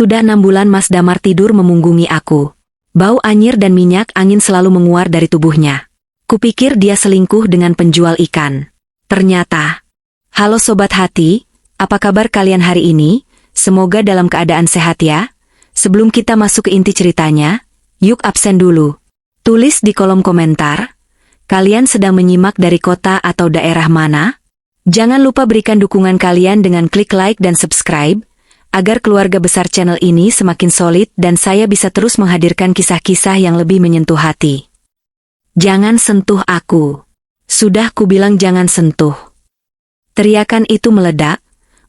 Sudah 6 bulan Mas Damar tidur memunggungi aku. Bau anyir dan minyak angin selalu menguar dari tubuhnya. Kupikir dia selingkuh dengan penjual ikan. Ternyata. Halo Sobat Hati, apa kabar kalian hari ini? Semoga dalam keadaan sehat ya. Sebelum kita masuk ke inti ceritanya, yuk absen dulu. Tulis di kolom komentar, kalian sedang menyimak dari kota atau daerah mana? Jangan lupa berikan dukungan kalian dengan klik like dan subscribe, agar keluarga besar channel ini semakin solid dan saya bisa terus menghadirkan kisah-kisah yang lebih menyentuh hati. Jangan sentuh aku. Sudah kubilang jangan sentuh. Teriakan itu meledak,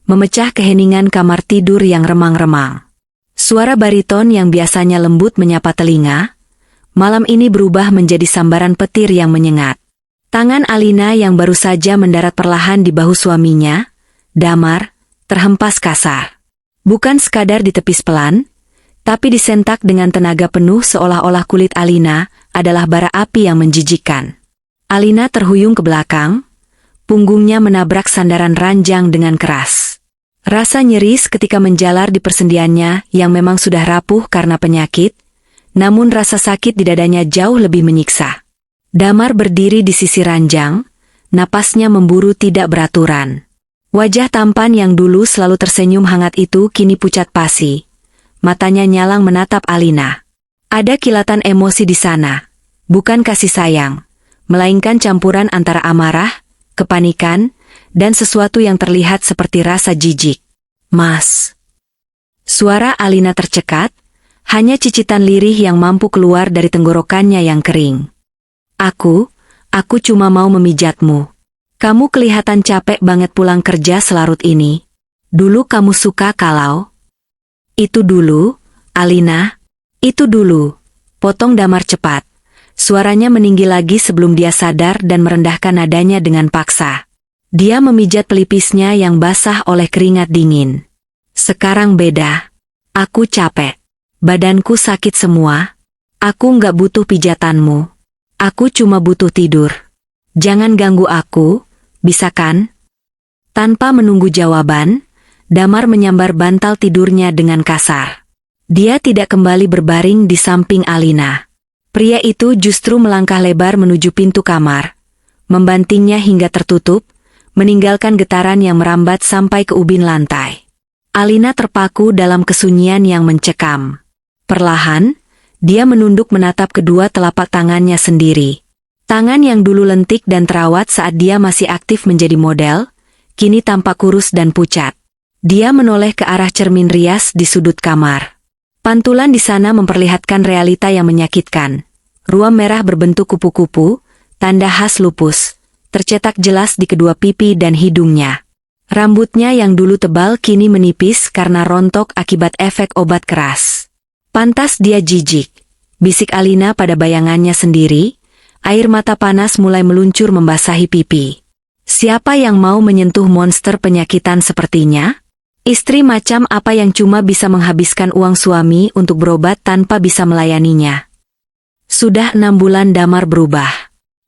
memecah keheningan kamar tidur yang remang-remang. Suara bariton yang biasanya lembut menyapa telinga, malam ini berubah menjadi sambaran petir yang menyengat. Tangan Alina yang baru saja mendarat perlahan di bahu suaminya, Damar, terhempas kasar. Bukan sekadar ditepis pelan, tapi disentak dengan tenaga penuh seolah-olah kulit Alina adalah bara api yang menjijikkan. Alina terhuyung ke belakang, punggungnya menabrak sandaran ranjang dengan keras. Rasa nyeris ketika menjalar di persendiannya yang memang sudah rapuh karena penyakit, namun rasa sakit di dadanya jauh lebih menyiksa. Damar berdiri di sisi ranjang, napasnya memburu tidak beraturan. Wajah tampan yang dulu selalu tersenyum hangat itu kini pucat pasi. Matanya nyalang menatap Alina. Ada kilatan emosi di sana. Bukan kasih sayang, melainkan campuran antara amarah, kepanikan, dan sesuatu yang terlihat seperti rasa jijik. Mas. Suara Alina tercekat, hanya cicitan lirih yang mampu keluar dari tenggorokannya yang kering. Aku cuma mau memijatmu. Kamu kelihatan capek banget pulang kerja selarut ini. Dulu kamu suka kalau... Itu dulu, Alina. Itu dulu. Potong Damar cepat. Suaranya meninggi lagi sebelum dia sadar dan merendahkan nadanya dengan paksa. Dia memijat pelipisnya yang basah oleh keringat dingin. Sekarang beda. Aku capek. Badanku sakit semua. Aku nggak butuh pijatanmu. Aku cuma butuh tidur. Jangan ganggu aku, bisa kan? Tanpa menunggu jawaban, Damar menyambar bantal tidurnya dengan kasar. Dia tidak kembali berbaring di samping Alina. Pria itu justru melangkah lebar menuju pintu kamar, membantingnya hingga tertutup, meninggalkan getaran yang merambat sampai ke ubin lantai. Alina terpaku dalam kesunyian yang mencekam. Perlahan, dia menunduk menatap kedua telapak tangannya sendiri. Tangan yang dulu lentik dan terawat saat dia masih aktif menjadi model, kini tampak kurus dan pucat. Dia menoleh ke arah cermin rias di sudut kamar. Pantulan di sana memperlihatkan realita yang menyakitkan. Ruam merah berbentuk kupu-kupu, tanda khas lupus, tercetak jelas di kedua pipi dan hidungnya. Rambutnya yang dulu tebal kini menipis karena rontok akibat efek obat keras. Pantas dia jijik, bisik Alina pada bayangannya sendiri. Air mata panas mulai meluncur membasahi pipi. Siapa yang mau menyentuh monster penyakitan sepertinya? Istri macam apa yang cuma bisa menghabiskan uang suami untuk berobat tanpa bisa melayaninya? Sudah 6 bulan Damar berubah.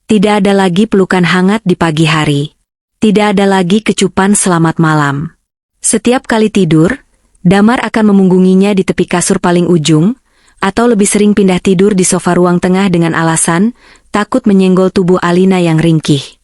Tidak ada lagi pelukan hangat di pagi hari. Tidak ada lagi kecupan selamat malam. Setiap kali tidur, Damar akan memunggunginya di tepi kasur paling ujung, atau lebih sering pindah tidur di sofa ruang tengah dengan alasan takut menyenggol tubuh Alina yang ringkih.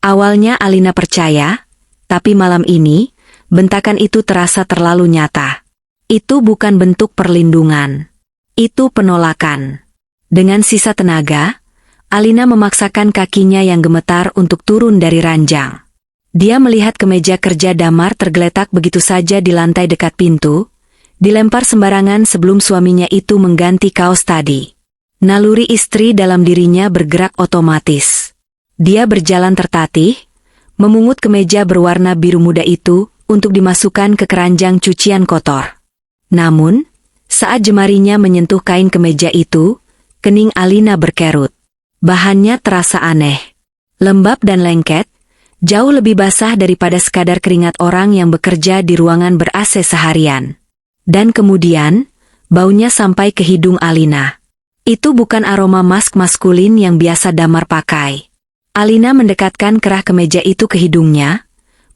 Awalnya Alina percaya, tapi malam ini, bentakan itu terasa terlalu nyata. Itu bukan bentuk perlindungan. Itu penolakan. Dengan sisa tenaga, Alina memaksakan kakinya yang gemetar untuk turun dari ranjang. Dia melihat kemeja kerja Damar tergeletak begitu saja di lantai dekat pintu, dilempar sembarangan sebelum suaminya itu mengganti kaos tadi. Naluri istri dalam dirinya bergerak otomatis. Dia berjalan tertatih, memungut kemeja berwarna biru muda itu untuk dimasukkan ke keranjang cucian kotor. Namun, saat jemarinya menyentuh kain kemeja itu, kening Alina berkerut. Bahannya terasa aneh. Lembab dan lengket, jauh lebih basah daripada sekadar keringat orang yang bekerja di ruangan ber-AC seharian. Dan kemudian, baunya sampai ke hidung Alina. Itu bukan aroma mask maskulin yang biasa Damar pakai. Alina mendekatkan kerah kemeja itu ke hidungnya,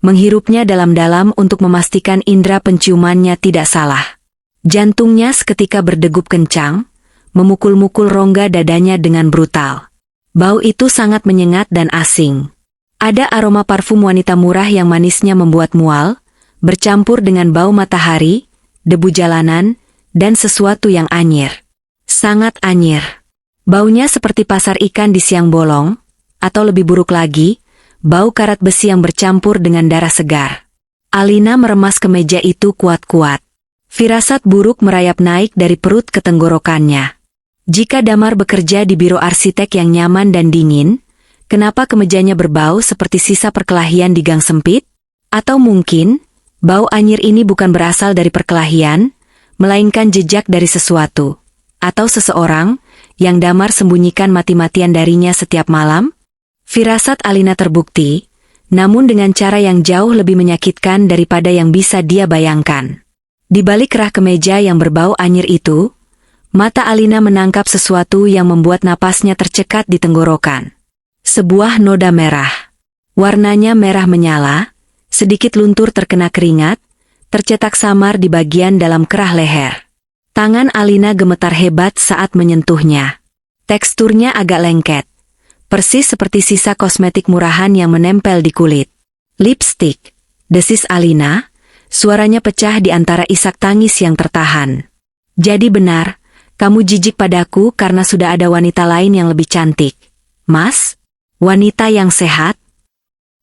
menghirupnya dalam-dalam untuk memastikan indera penciumannya tidak salah. Jantungnya seketika berdegup kencang, memukul-mukul rongga dadanya dengan brutal. Bau itu sangat menyengat dan asing. Ada aroma parfum wanita murah yang manisnya membuat mual, bercampur dengan bau matahari, debu jalanan, dan sesuatu yang anyir. Sangat anyir. Baunya seperti pasar ikan di siang bolong, atau lebih buruk lagi, bau karat besi yang bercampur dengan darah segar. Alina meremas kemeja itu kuat-kuat. Firasat buruk merayap naik dari perut ke tenggorokannya. Jika Damar bekerja di biro arsitek yang nyaman dan dingin, kenapa kemejanya berbau seperti sisa perkelahian di gang sempit? Atau mungkin, bau anyir ini bukan berasal dari perkelahian, melainkan jejak dari sesuatu, atau seseorang, yang Damar sembunyikan mati-matian darinya setiap malam? Firasat Alina terbukti, namun dengan cara yang jauh lebih menyakitkan daripada yang bisa dia bayangkan. Di balik kerah kemeja yang berbau anyir itu, mata Alina menangkap sesuatu yang membuat napasnya tercekat di tenggorokan. Sebuah noda merah. Warnanya merah menyala, sedikit luntur terkena keringat, tercetak samar di bagian dalam kerah leher. Tangan Alina gemetar hebat saat menyentuhnya. Teksturnya agak lengket, persis seperti sisa kosmetik murahan yang menempel di kulit. Lipstik, desis Alina, suaranya pecah di antara isak tangis yang tertahan. Jadi benar, kamu jijik padaku karena sudah ada wanita lain yang lebih cantik. Mas? Wanita yang sehat?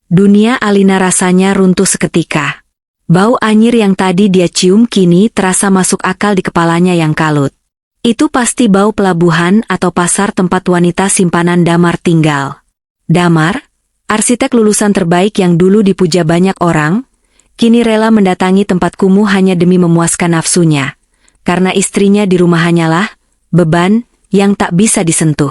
Dunia Alina rasanya runtuh seketika. Bau anyir yang tadi dia cium kini terasa masuk akal di kepalanya yang kalut. Itu pasti bau pelabuhan atau pasar tempat wanita simpanan Damar tinggal. Damar, arsitek lulusan terbaik yang dulu dipuja banyak orang, kini rela mendatangi tempat kumuh hanya demi memuaskan nafsunya. Karena istrinya di rumah hanyalah beban yang tak bisa disentuh.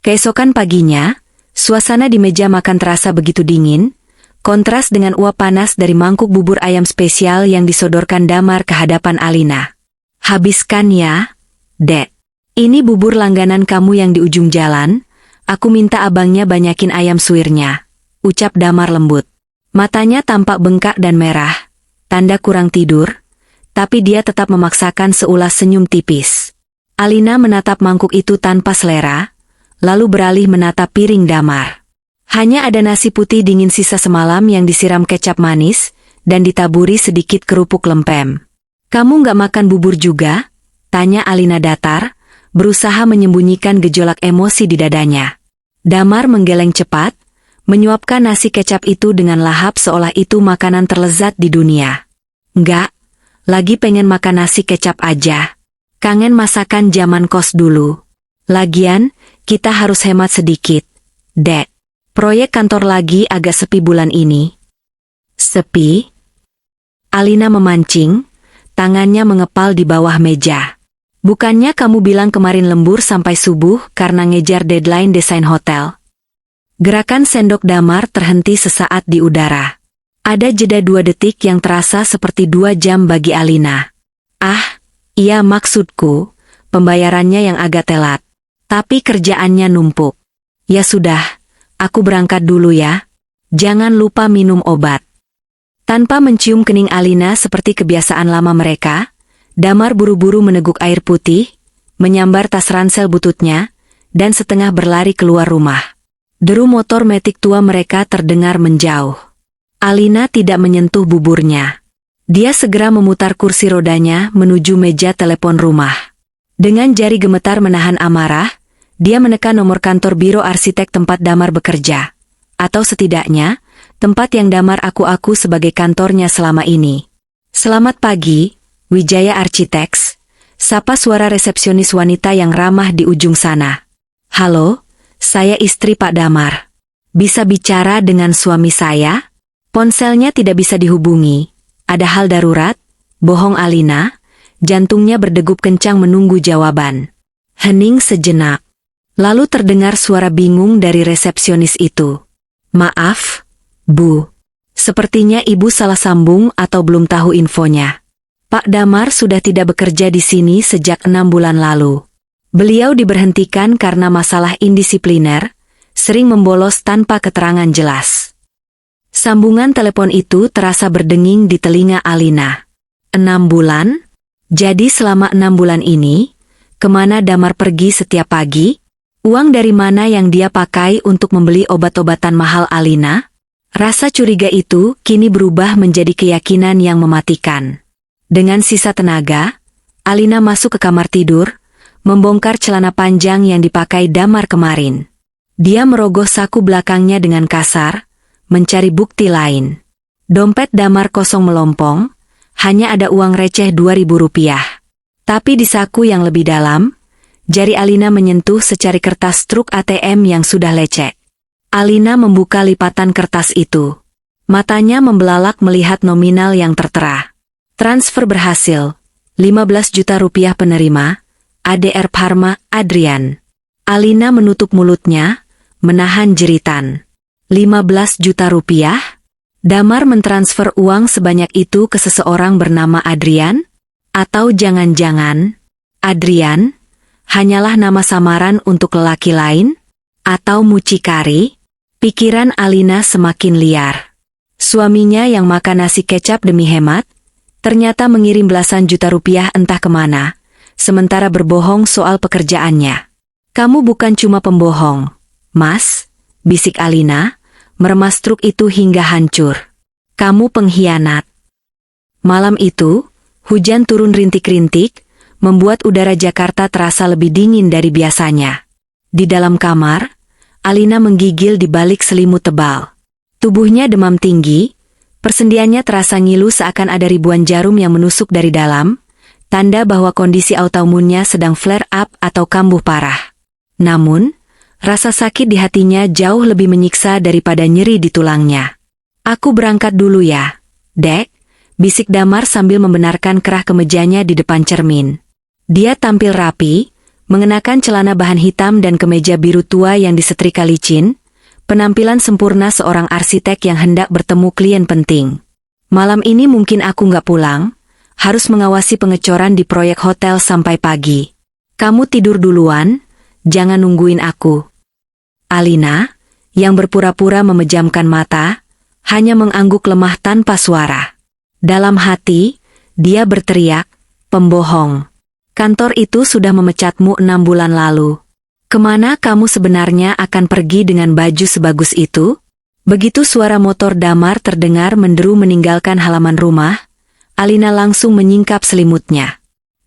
Keesokan paginya, suasana di meja makan terasa begitu dingin, kontras dengan uap panas dari mangkuk bubur ayam spesial yang disodorkan Damar ke hadapan Alina. Habiskan ya, Dek. Ini bubur langganan kamu yang di ujung jalan, aku minta abangnya banyakin ayam suirnya, ucap Damar lembut. Matanya tampak bengkak dan merah, tanda kurang tidur, tapi dia tetap memaksakan seulas senyum tipis. Alina menatap mangkuk itu tanpa selera, lalu beralih menatap piring Damar. Hanya ada nasi putih dingin sisa semalam yang disiram kecap manis, dan ditaburi sedikit kerupuk lempem. Kamu nggak makan bubur juga? Tanya Alina datar, berusaha menyembunyikan gejolak emosi di dadanya. Damar menggeleng cepat, menyuapkan nasi kecap itu dengan lahap seolah itu makanan terlezat di dunia. Enggak, lagi pengen makan nasi kecap aja. Kangen masakan zaman kos dulu. Lagian, kita harus hemat sedikit, Dek. Proyek kantor lagi agak sepi bulan ini. Sepi? Alina memancing, tangannya mengepal di bawah meja. Bukannya kamu bilang kemarin lembur sampai subuh karena ngejar deadline desain hotel? Gerakan sendok Damar terhenti sesaat di udara. Ada jeda 2 detik yang terasa seperti 2 jam bagi Alina. Ah, iya maksudku, pembayarannya yang agak telat. Tapi kerjaannya numpuk. Ya sudah, aku berangkat dulu ya. Jangan lupa minum obat. Tanpa mencium kening Alina seperti kebiasaan lama mereka, Damar buru-buru meneguk air putih, menyambar tas ransel bututnya, dan setengah berlari keluar rumah. Deru motor metik tua mereka terdengar menjauh. Alina tidak menyentuh buburnya. Dia segera memutar kursi rodanya menuju meja telepon rumah. Dengan jari gemetar menahan amarah, dia menekan nomor kantor biro arsitek tempat Damar bekerja. Atau setidaknya, tempat yang Damar aku-aku sebagai kantornya selama ini. Selamat pagi, Wijaya Architects, sapa suara resepsionis wanita yang ramah di ujung sana. Halo, saya istri Pak Damar. Bisa bicara dengan suami saya? Ponselnya tidak bisa dihubungi. Ada hal darurat? Bohong Alina, jantungnya berdegup kencang menunggu jawaban. Hening sejenak. Lalu terdengar suara bingung dari resepsionis itu. Maaf, Bu. Sepertinya ibu salah sambung atau belum tahu infonya. Pak Damar sudah tidak bekerja di sini sejak 6 bulan lalu. Beliau diberhentikan karena masalah indisipliner, sering membolos tanpa keterangan jelas. Sambungan telepon itu terasa berdenging di telinga Alina. 6 bulan? Jadi selama 6 bulan ini, kemana Damar pergi setiap pagi? Uang dari mana yang dia pakai untuk membeli obat-obatan mahal Alina? Rasa curiga itu kini berubah menjadi keyakinan yang mematikan. Dengan sisa tenaga, Alina masuk ke kamar tidur, membongkar celana panjang yang dipakai Damar kemarin. Dia merogoh saku belakangnya dengan kasar, mencari bukti lain. Dompet Damar kosong melompong, hanya ada uang receh Rp2.000. Tapi di saku yang lebih dalam, jari Alina menyentuh secari kertas truk ATM yang sudah lecek. Alina membuka lipatan kertas itu. Matanya membelalak melihat nominal yang tertera. Transfer berhasil, Rp15 juta penerima, ADR Parma, Adrian. Alina menutup mulutnya, menahan jeritan. Rp15 juta? Damar mentransfer uang sebanyak itu ke seseorang bernama Adrian? Atau jangan-jangan, Adrian hanyalah nama samaran untuk lelaki lain? Atau mucikari? Pikiran Alina semakin liar. Suaminya yang makan nasi kecap demi hemat, ternyata mengirim belasan juta rupiah entah kemana, sementara berbohong soal pekerjaannya. Kamu bukan cuma pembohong, Mas, bisik Alina, meremas truk itu hingga hancur. Kamu pengkhianat. Malam itu, hujan turun rintik-rintik, membuat udara Jakarta terasa lebih dingin dari biasanya. Di dalam kamar, Alina menggigil di balik selimut tebal. Tubuhnya demam tinggi, persendiannya terasa ngilu seakan ada ribuan jarum yang menusuk dari dalam, tanda bahwa kondisi autoimunnya sedang flare up atau kambuh parah. Namun, rasa sakit di hatinya jauh lebih menyiksa daripada nyeri di tulangnya. Aku berangkat dulu ya, Dek, bisik Damar sambil membenarkan kerah kemejanya di depan cermin. Dia tampil rapi, mengenakan celana bahan hitam dan kemeja biru tua yang disetrika licin, penampilan sempurna seorang arsitek yang hendak bertemu klien penting. Malam ini mungkin aku nggak pulang, harus mengawasi pengecoran di proyek hotel sampai pagi. Kamu tidur duluan, jangan nungguin aku. Alina, yang berpura-pura memejamkan mata, hanya mengangguk lemah tanpa suara. Dalam hati, dia berteriak, pembohong. Kantor itu sudah memecatmu 6 bulan lalu. Kemana kamu sebenarnya akan pergi dengan baju sebagus itu? Begitu suara motor Damar terdengar menderu meninggalkan halaman rumah, Alina langsung menyingkap selimutnya.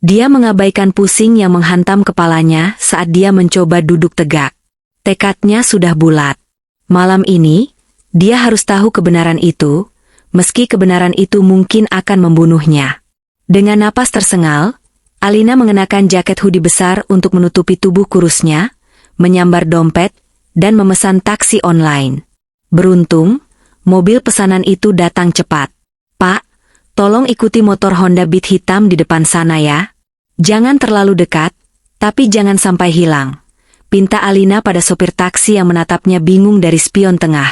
Dia mengabaikan pusing yang menghantam kepalanya saat dia mencoba duduk tegak. Tekadnya sudah bulat. Malam ini, dia harus tahu kebenaran itu, meski kebenaran itu mungkin akan membunuhnya. Dengan napas tersengal, Alina mengenakan jaket hoodie besar untuk menutupi tubuh kurusnya, menyambar dompet, dan memesan taksi online. Beruntung, mobil pesanan itu datang cepat. Pak, tolong ikuti motor Honda Beat hitam di depan sana ya. Jangan terlalu dekat, tapi jangan sampai hilang. Pinta Alina pada sopir taksi yang menatapnya bingung dari spion tengah.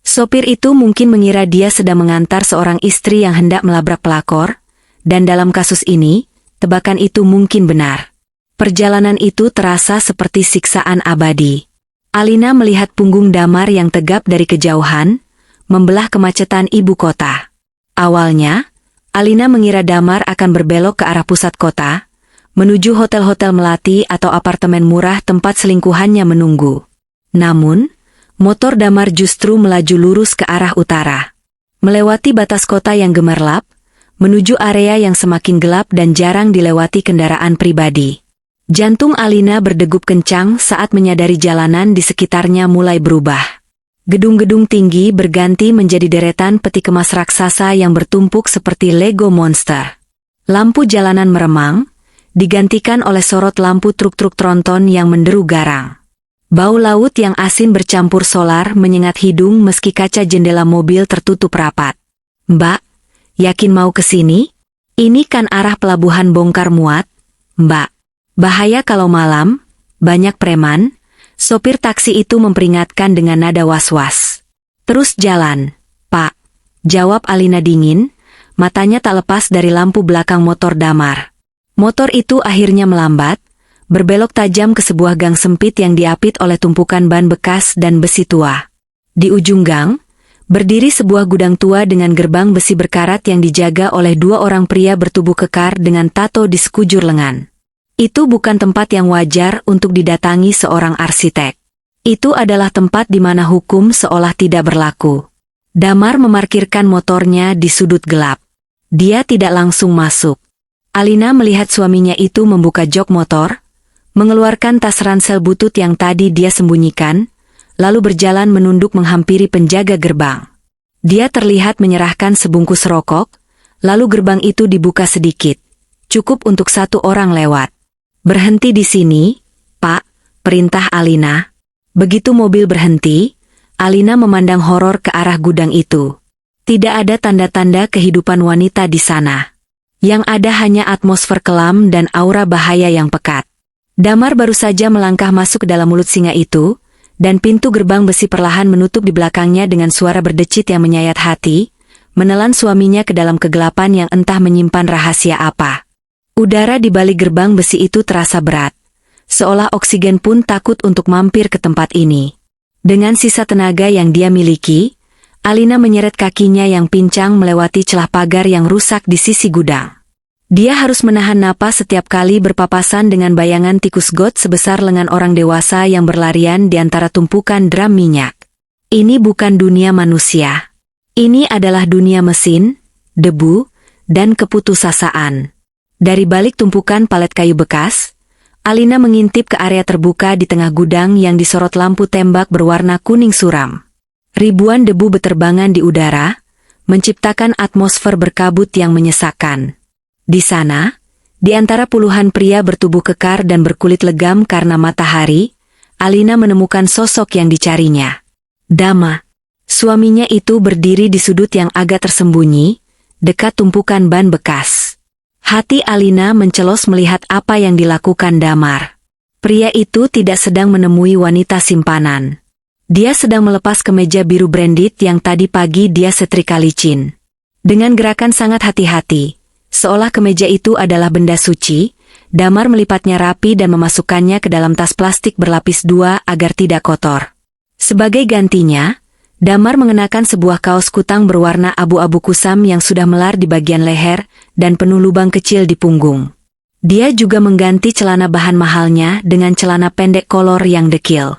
Sopir itu mungkin mengira dia sedang mengantar seorang istri yang hendak melabrak pelakor, dan dalam kasus ini, tebakan itu mungkin benar. Perjalanan itu terasa seperti siksaan abadi. Alina melihat punggung Damar yang tegap dari kejauhan, membelah kemacetan ibu kota. Awalnya, Alina mengira Damar akan berbelok ke arah pusat kota, menuju hotel-hotel melati atau apartemen murah tempat selingkuhannya menunggu. Namun, motor Damar justru melaju lurus ke arah utara. Melewati batas kota yang gemerlap, menuju area yang semakin gelap dan jarang dilewati kendaraan pribadi. Jantung Alina berdegup kencang saat menyadari jalanan di sekitarnya mulai berubah. Gedung-gedung tinggi berganti menjadi deretan peti kemas raksasa yang bertumpuk seperti Lego monster. Lampu jalanan meremang, digantikan oleh sorot lampu truk-truk tronton yang menderu garang. Bau laut yang asin bercampur solar menyengat hidung meski kaca jendela mobil tertutup rapat. Mbak, yakin mau ke sini? Ini kan arah pelabuhan bongkar muat, Mbak. Bahaya kalau malam, banyak preman. Sopir taksi itu memperingatkan dengan nada was-was. Terus jalan, Pak, jawab Alina dingin, matanya tak lepas dari lampu belakang motor Damar. Motor itu akhirnya melambat, berbelok tajam ke sebuah gang sempit yang diapit oleh tumpukan ban bekas dan besi tua. Di ujung gang, Berdiri sebuah gudang tua dengan gerbang besi berkarat yang dijaga oleh dua orang pria bertubuh kekar dengan tato di sekujur lengan. Itu bukan tempat yang wajar untuk didatangi seorang arsitek. Itu adalah tempat di mana hukum seolah tidak berlaku. Damar memarkirkan motornya di sudut gelap. Dia tidak langsung masuk. Alina melihat suaminya itu membuka jok motor, mengeluarkan tas ransel butut yang tadi dia sembunyikan, lalu berjalan menunduk menghampiri penjaga gerbang. Dia terlihat menyerahkan sebungkus rokok, lalu gerbang itu dibuka sedikit, cukup untuk satu orang lewat. "Berhenti di sini, Pak," perintah Alina. Begitu mobil berhenti, Alina memandang horor ke arah gudang itu. Tidak ada tanda-tanda kehidupan wanita di sana. Yang ada hanya atmosfer kelam dan aura bahaya yang pekat. Damar baru saja melangkah masuk ke dalam mulut singa itu, dan pintu gerbang besi perlahan menutup di belakangnya dengan suara berdecit yang menyayat hati, menelan suaminya ke dalam kegelapan yang entah menyimpan rahasia apa. Udara di balik gerbang besi itu terasa berat, seolah oksigen pun takut untuk mampir ke tempat ini. Dengan sisa tenaga yang dia miliki, Alina menyeret kakinya yang pincang melewati celah pagar yang rusak di sisi gudang. Dia harus menahan napas setiap kali berpapasan dengan bayangan tikus got sebesar lengan orang dewasa yang berlarian di antara tumpukan drum minyak. Ini bukan dunia manusia. Ini adalah dunia mesin, debu, dan keputusasaan. Dari balik tumpukan palet kayu bekas, Alina mengintip ke area terbuka di tengah gudang yang disorot lampu tembak berwarna kuning suram. Ribuan debu beterbangan di udara, menciptakan atmosfer berkabut yang menyesakkan. Di sana, di antara puluhan pria bertubuh kekar dan berkulit legam karena matahari, Alina menemukan sosok yang dicarinya. Dama. Suaminya itu berdiri di sudut yang agak tersembunyi, dekat tumpukan ban bekas. Hati Alina mencelos melihat apa yang dilakukan Damar. Pria itu tidak sedang menemui wanita simpanan. Dia sedang melepas kemeja biru branded yang tadi pagi dia setrika licin. Dengan gerakan sangat hati-hati, seolah kemeja itu adalah benda suci, Damar melipatnya rapi dan memasukkannya ke dalam tas plastik berlapis 2 agar tidak kotor. Sebagai gantinya, Damar mengenakan sebuah kaos kutang berwarna abu-abu kusam yang sudah melar di bagian leher dan penuh lubang kecil di punggung. Dia juga mengganti celana bahan mahalnya dengan celana pendek kolor yang dekil.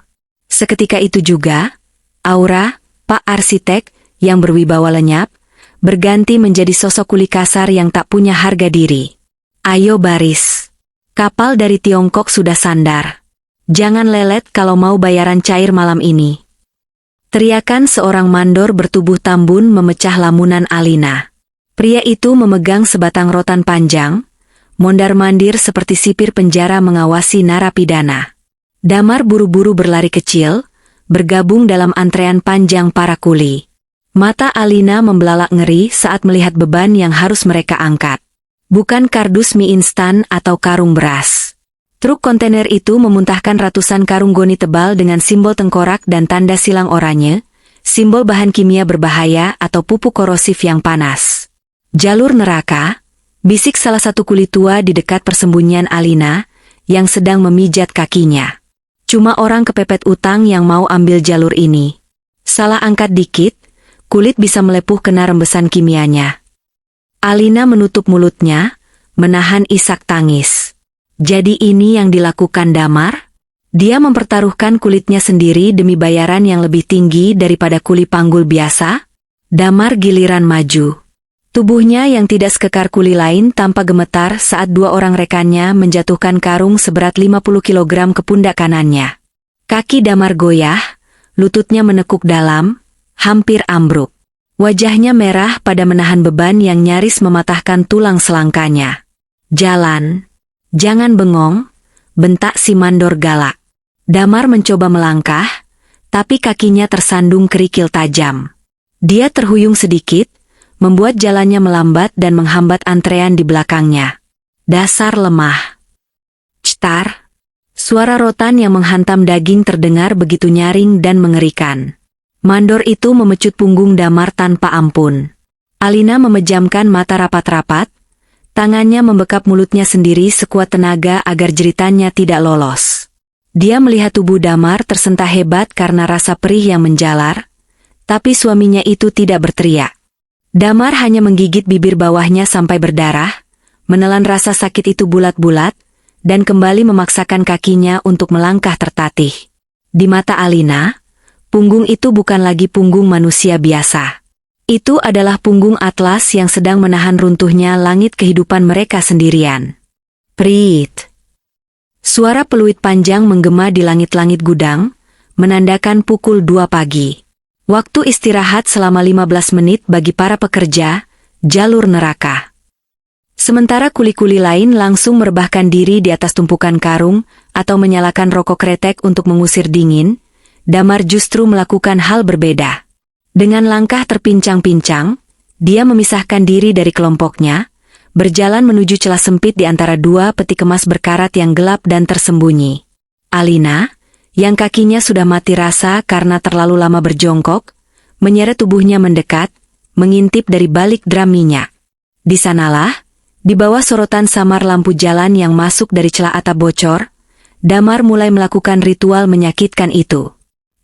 Seketika itu juga, aura Pak Arsitek yang berwibawa lenyap, berganti menjadi sosok kuli kasar yang tak punya harga diri. "Ayo baris. Kapal dari Tiongkok sudah sandar. Jangan lelet kalau mau bayaran cair malam ini." Teriakan seorang mandor bertubuh tambun memecah lamunan Alina. Pria itu memegang sebatang rotan panjang, mondar-mandir seperti sipir penjara mengawasi narapidana. Damar buru-buru berlari kecil, bergabung dalam antrean panjang para kuli. Mata Alina membelalak ngeri saat melihat beban yang harus mereka angkat. Bukan kardus mie instan atau karung beras. Truk kontainer itu memuntahkan ratusan karung goni tebal dengan simbol tengkorak dan tanda silang oranye, simbol bahan kimia berbahaya atau pupuk korosif yang panas. "Jalur neraka," bisik salah satu kuli tua di dekat persembunyian Alina, yang sedang memijat kakinya. "Cuma orang kepepet utang yang mau ambil jalur ini. Salah angkat dikit, kulit bisa melepuh kena rembesan kimianya." Alina menutup mulutnya, menahan isak tangis. Jadi ini yang dilakukan Damar? Dia mempertaruhkan kulitnya sendiri demi bayaran yang lebih tinggi daripada kuli panggul biasa? Damar giliran maju. Tubuhnya yang tidak sekekar kuli lain tampak gemetar saat dua orang rekannya menjatuhkan karung seberat 50 kg ke pundak kanannya. Kaki Damar goyah, lututnya menekuk dalam, hampir ambruk. Wajahnya merah pada menahan beban yang nyaris mematahkan tulang selangkanya. "Jalan. Jangan bengong," bentak si mandor galak. Damar mencoba melangkah, tapi kakinya tersandung kerikil tajam. Dia terhuyung sedikit, membuat jalannya melambat dan menghambat antrean di belakangnya. "Dasar lemah." Cetar. Suara rotan yang menghantam daging terdengar begitu nyaring dan mengerikan. Mandor itu memecut punggung Damar tanpa ampun. Alina memejamkan mata rapat-rapat, tangannya membekap mulutnya sendiri sekuat tenaga agar jeritannya tidak lolos. Dia melihat tubuh Damar tersentak hebat karena rasa perih yang menjalar, Tapi suaminya itu tidak berteriak. Damar hanya menggigit bibir bawahnya sampai berdarah, menelan rasa sakit itu bulat-bulat, dan kembali memaksakan kakinya untuk melangkah tertatih. Di mata Alina, punggung itu bukan lagi punggung manusia biasa. Itu adalah punggung Atlas yang sedang menahan runtuhnya langit kehidupan mereka sendirian. Prit. Suara peluit panjang menggema di langit-langit gudang, menandakan pukul 2 pagi. Waktu istirahat selama 15 menit bagi para pekerja, jalur neraka. Sementara kuli-kuli lain langsung merebahkan diri di atas tumpukan karung atau menyalakan rokok kretek untuk mengusir dingin, Damar justru melakukan hal berbeda. Dengan langkah terpincang-pincang, dia memisahkan diri dari kelompoknya, berjalan menuju celah sempit di antara dua peti kemas berkarat yang gelap dan tersembunyi. Alina, yang kakinya sudah mati rasa karena terlalu lama berjongkok, menyeret tubuhnya mendekat, mengintip dari balik dram minyak. Di sanalah, di bawah sorotan samar lampu jalan yang masuk dari celah atap bocor, Damar mulai melakukan ritual menyakitkan itu.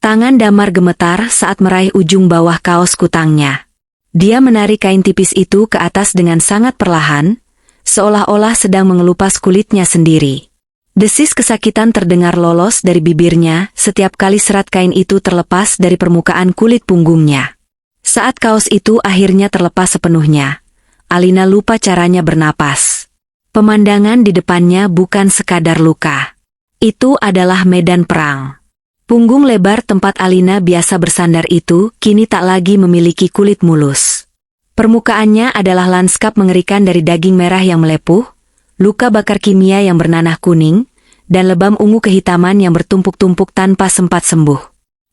Tangan Damar gemetar saat meraih ujung bawah kaos kutangnya. Dia menarik kain tipis itu ke atas dengan sangat perlahan, seolah-olah sedang mengelupas kulitnya sendiri. Desis kesakitan terdengar lolos dari bibirnya setiap kali serat kain itu terlepas dari permukaan kulit punggungnya. Saat kaos itu akhirnya terlepas sepenuhnya, Alina lupa caranya bernapas. Pemandangan di depannya bukan sekadar luka. Itu adalah medan perang. Punggung lebar tempat Alina biasa bersandar itu kini tak lagi memiliki kulit mulus. Permukaannya adalah lanskap mengerikan dari daging merah yang melepuh, luka bakar kimia yang bernanah kuning, dan lebam ungu kehitaman yang bertumpuk-tumpuk tanpa sempat sembuh.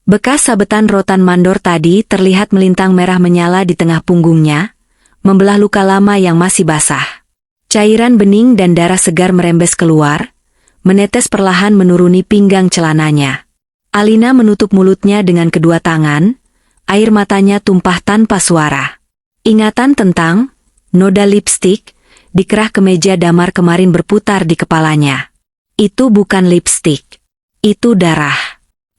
Bekas sabetan rotan mandor tadi terlihat melintang merah menyala di tengah punggungnya, membelah luka lama yang masih basah. Cairan bening dan darah segar merembes keluar, menetes perlahan menuruni pinggang celananya. Alina menutup mulutnya dengan kedua tangan, air matanya tumpah tanpa suara. Ingatan tentang noda lipstik di kerah kemeja Damar kemarin berputar di kepalanya. Itu bukan lipstik. Itu darah.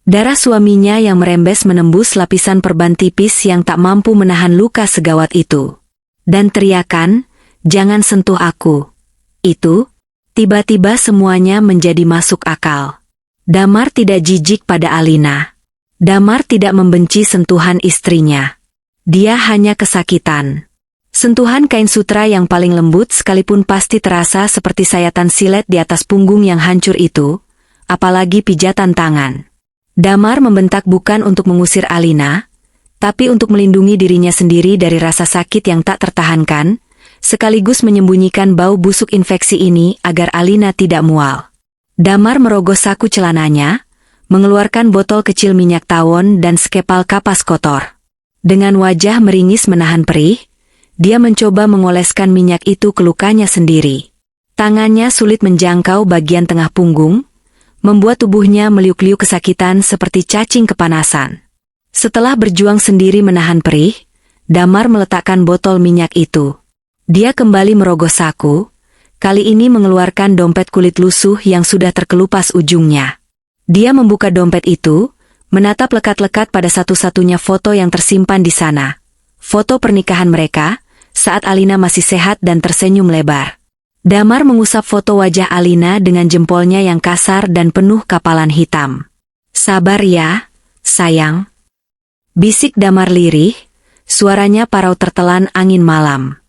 Darah suaminya yang merembes menembus lapisan perban tipis yang tak mampu menahan luka segawat itu. Dan teriakan, "Jangan sentuh aku." Itu, tiba-tiba semuanya menjadi masuk akal. Damar tidak jijik pada Alina. Damar tidak membenci sentuhan istrinya. Dia hanya kesakitan. Sentuhan kain sutra yang paling lembut sekalipun pasti terasa seperti sayatan silet di atas punggung yang hancur itu, apalagi pijatan tangan. Damar membentak bukan untuk mengusir Alina, tapi untuk melindungi dirinya sendiri dari rasa sakit yang tak tertahankan, sekaligus menyembunyikan bau busuk infeksi ini agar Alina tidak mual. Damar merogoh saku celananya, mengeluarkan botol kecil minyak tawon dan sekepal kapas kotor. Dengan wajah meringis menahan perih, dia mencoba mengoleskan minyak itu ke lukanya sendiri. Tangannya sulit menjangkau bagian tengah punggung, membuat tubuhnya meliuk-liuk kesakitan seperti cacing kepanasan. Setelah berjuang sendiri menahan perih, Damar meletakkan botol minyak itu. Dia kembali merogoh saku, kali ini mengeluarkan dompet kulit lusuh yang sudah terkelupas ujungnya. Dia membuka dompet itu, menatap lekat-lekat pada satu-satunya foto yang tersimpan di sana. Foto pernikahan mereka, saat Alina masih sehat dan tersenyum lebar. Damar mengusap foto wajah Alina dengan jempolnya yang kasar dan penuh kapalan hitam. "Sabar ya, sayang," bisik Damar lirih, suaranya parau tertelan angin malam.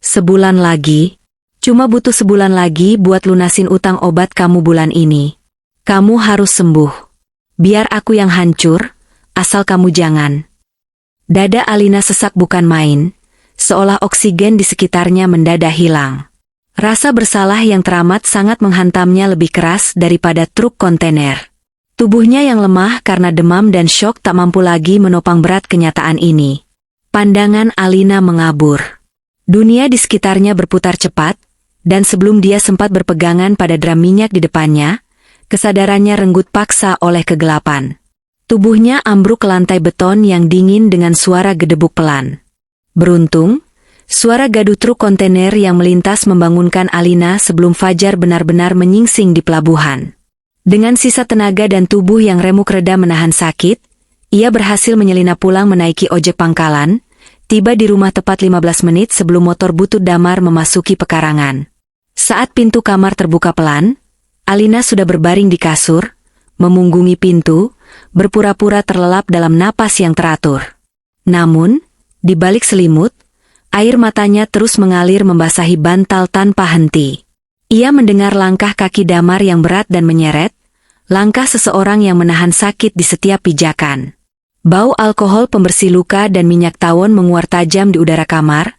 "Sebulan lagi, cuma butuh sebulan lagi buat lunasin utang obat kamu bulan ini. Kamu harus sembuh. Biar aku yang hancur, asal kamu jangan." Dada Alina sesak bukan main, seolah oksigen di sekitarnya mendadak hilang. Rasa bersalah yang teramat sangat menghantamnya lebih keras daripada truk kontainer. Tubuhnya yang lemah karena demam dan syok tak mampu lagi menopang berat kenyataan ini. Pandangan Alina mengabur. Dunia di sekitarnya berputar cepat, dan sebelum dia sempat berpegangan pada dram minyak di depannya, kesadarannya renggut paksa oleh kegelapan. Tubuhnya ambruk ke lantai beton yang dingin dengan suara gedebuk pelan. Beruntung, suara gaduh truk kontainer yang melintas membangunkan Alina sebelum fajar benar-benar menyingsing di pelabuhan. Dengan sisa tenaga dan tubuh yang remuk reda menahan sakit, Ia berhasil menyelinap pulang menaiki ojek pangkalan, tiba di rumah tepat 15 menit sebelum motor butut Damar memasuki pekarangan. Saat pintu kamar terbuka pelan, Alina sudah berbaring di kasur, memunggungi pintu, berpura-pura terlelap dalam napas yang teratur. Namun, di balik selimut, air matanya terus mengalir membasahi bantal tanpa henti. Ia mendengar langkah kaki Damar yang berat dan menyeret, langkah seseorang yang menahan sakit di setiap pijakan. Bau alkohol pembersih luka dan minyak tawon menguar tajam di udara kamar,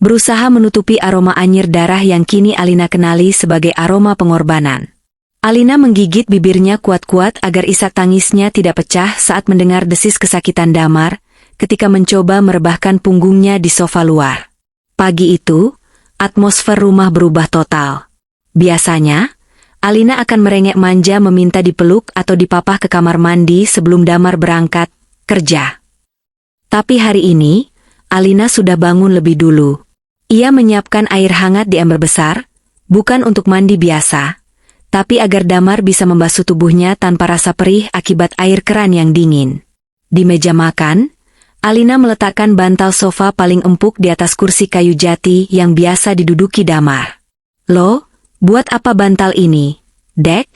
berusaha menutupi aroma anyir darah yang kini Alina kenali sebagai aroma pengorbanan. Alina menggigit bibirnya kuat-kuat agar isak tangisnya tidak pecah saat mendengar desis kesakitan Damar ketika mencoba merebahkan punggungnya di sofa luar. Pagi itu, atmosfer rumah berubah total. Biasanya, Alina akan merengek manja meminta dipeluk atau dipapah ke kamar mandi sebelum Damar berangkat kerja. Tapi hari ini, Alina sudah bangun lebih dulu. Ia menyiapkan air hangat di ember besar, bukan untuk mandi biasa, tapi agar Damar bisa membasuh tubuhnya tanpa rasa perih akibat air keran yang dingin. Di meja makan, Alina meletakkan bantal sofa paling empuk di atas kursi kayu jati yang biasa diduduki Damar. "Loh, buat apa bantal ini, Dek?"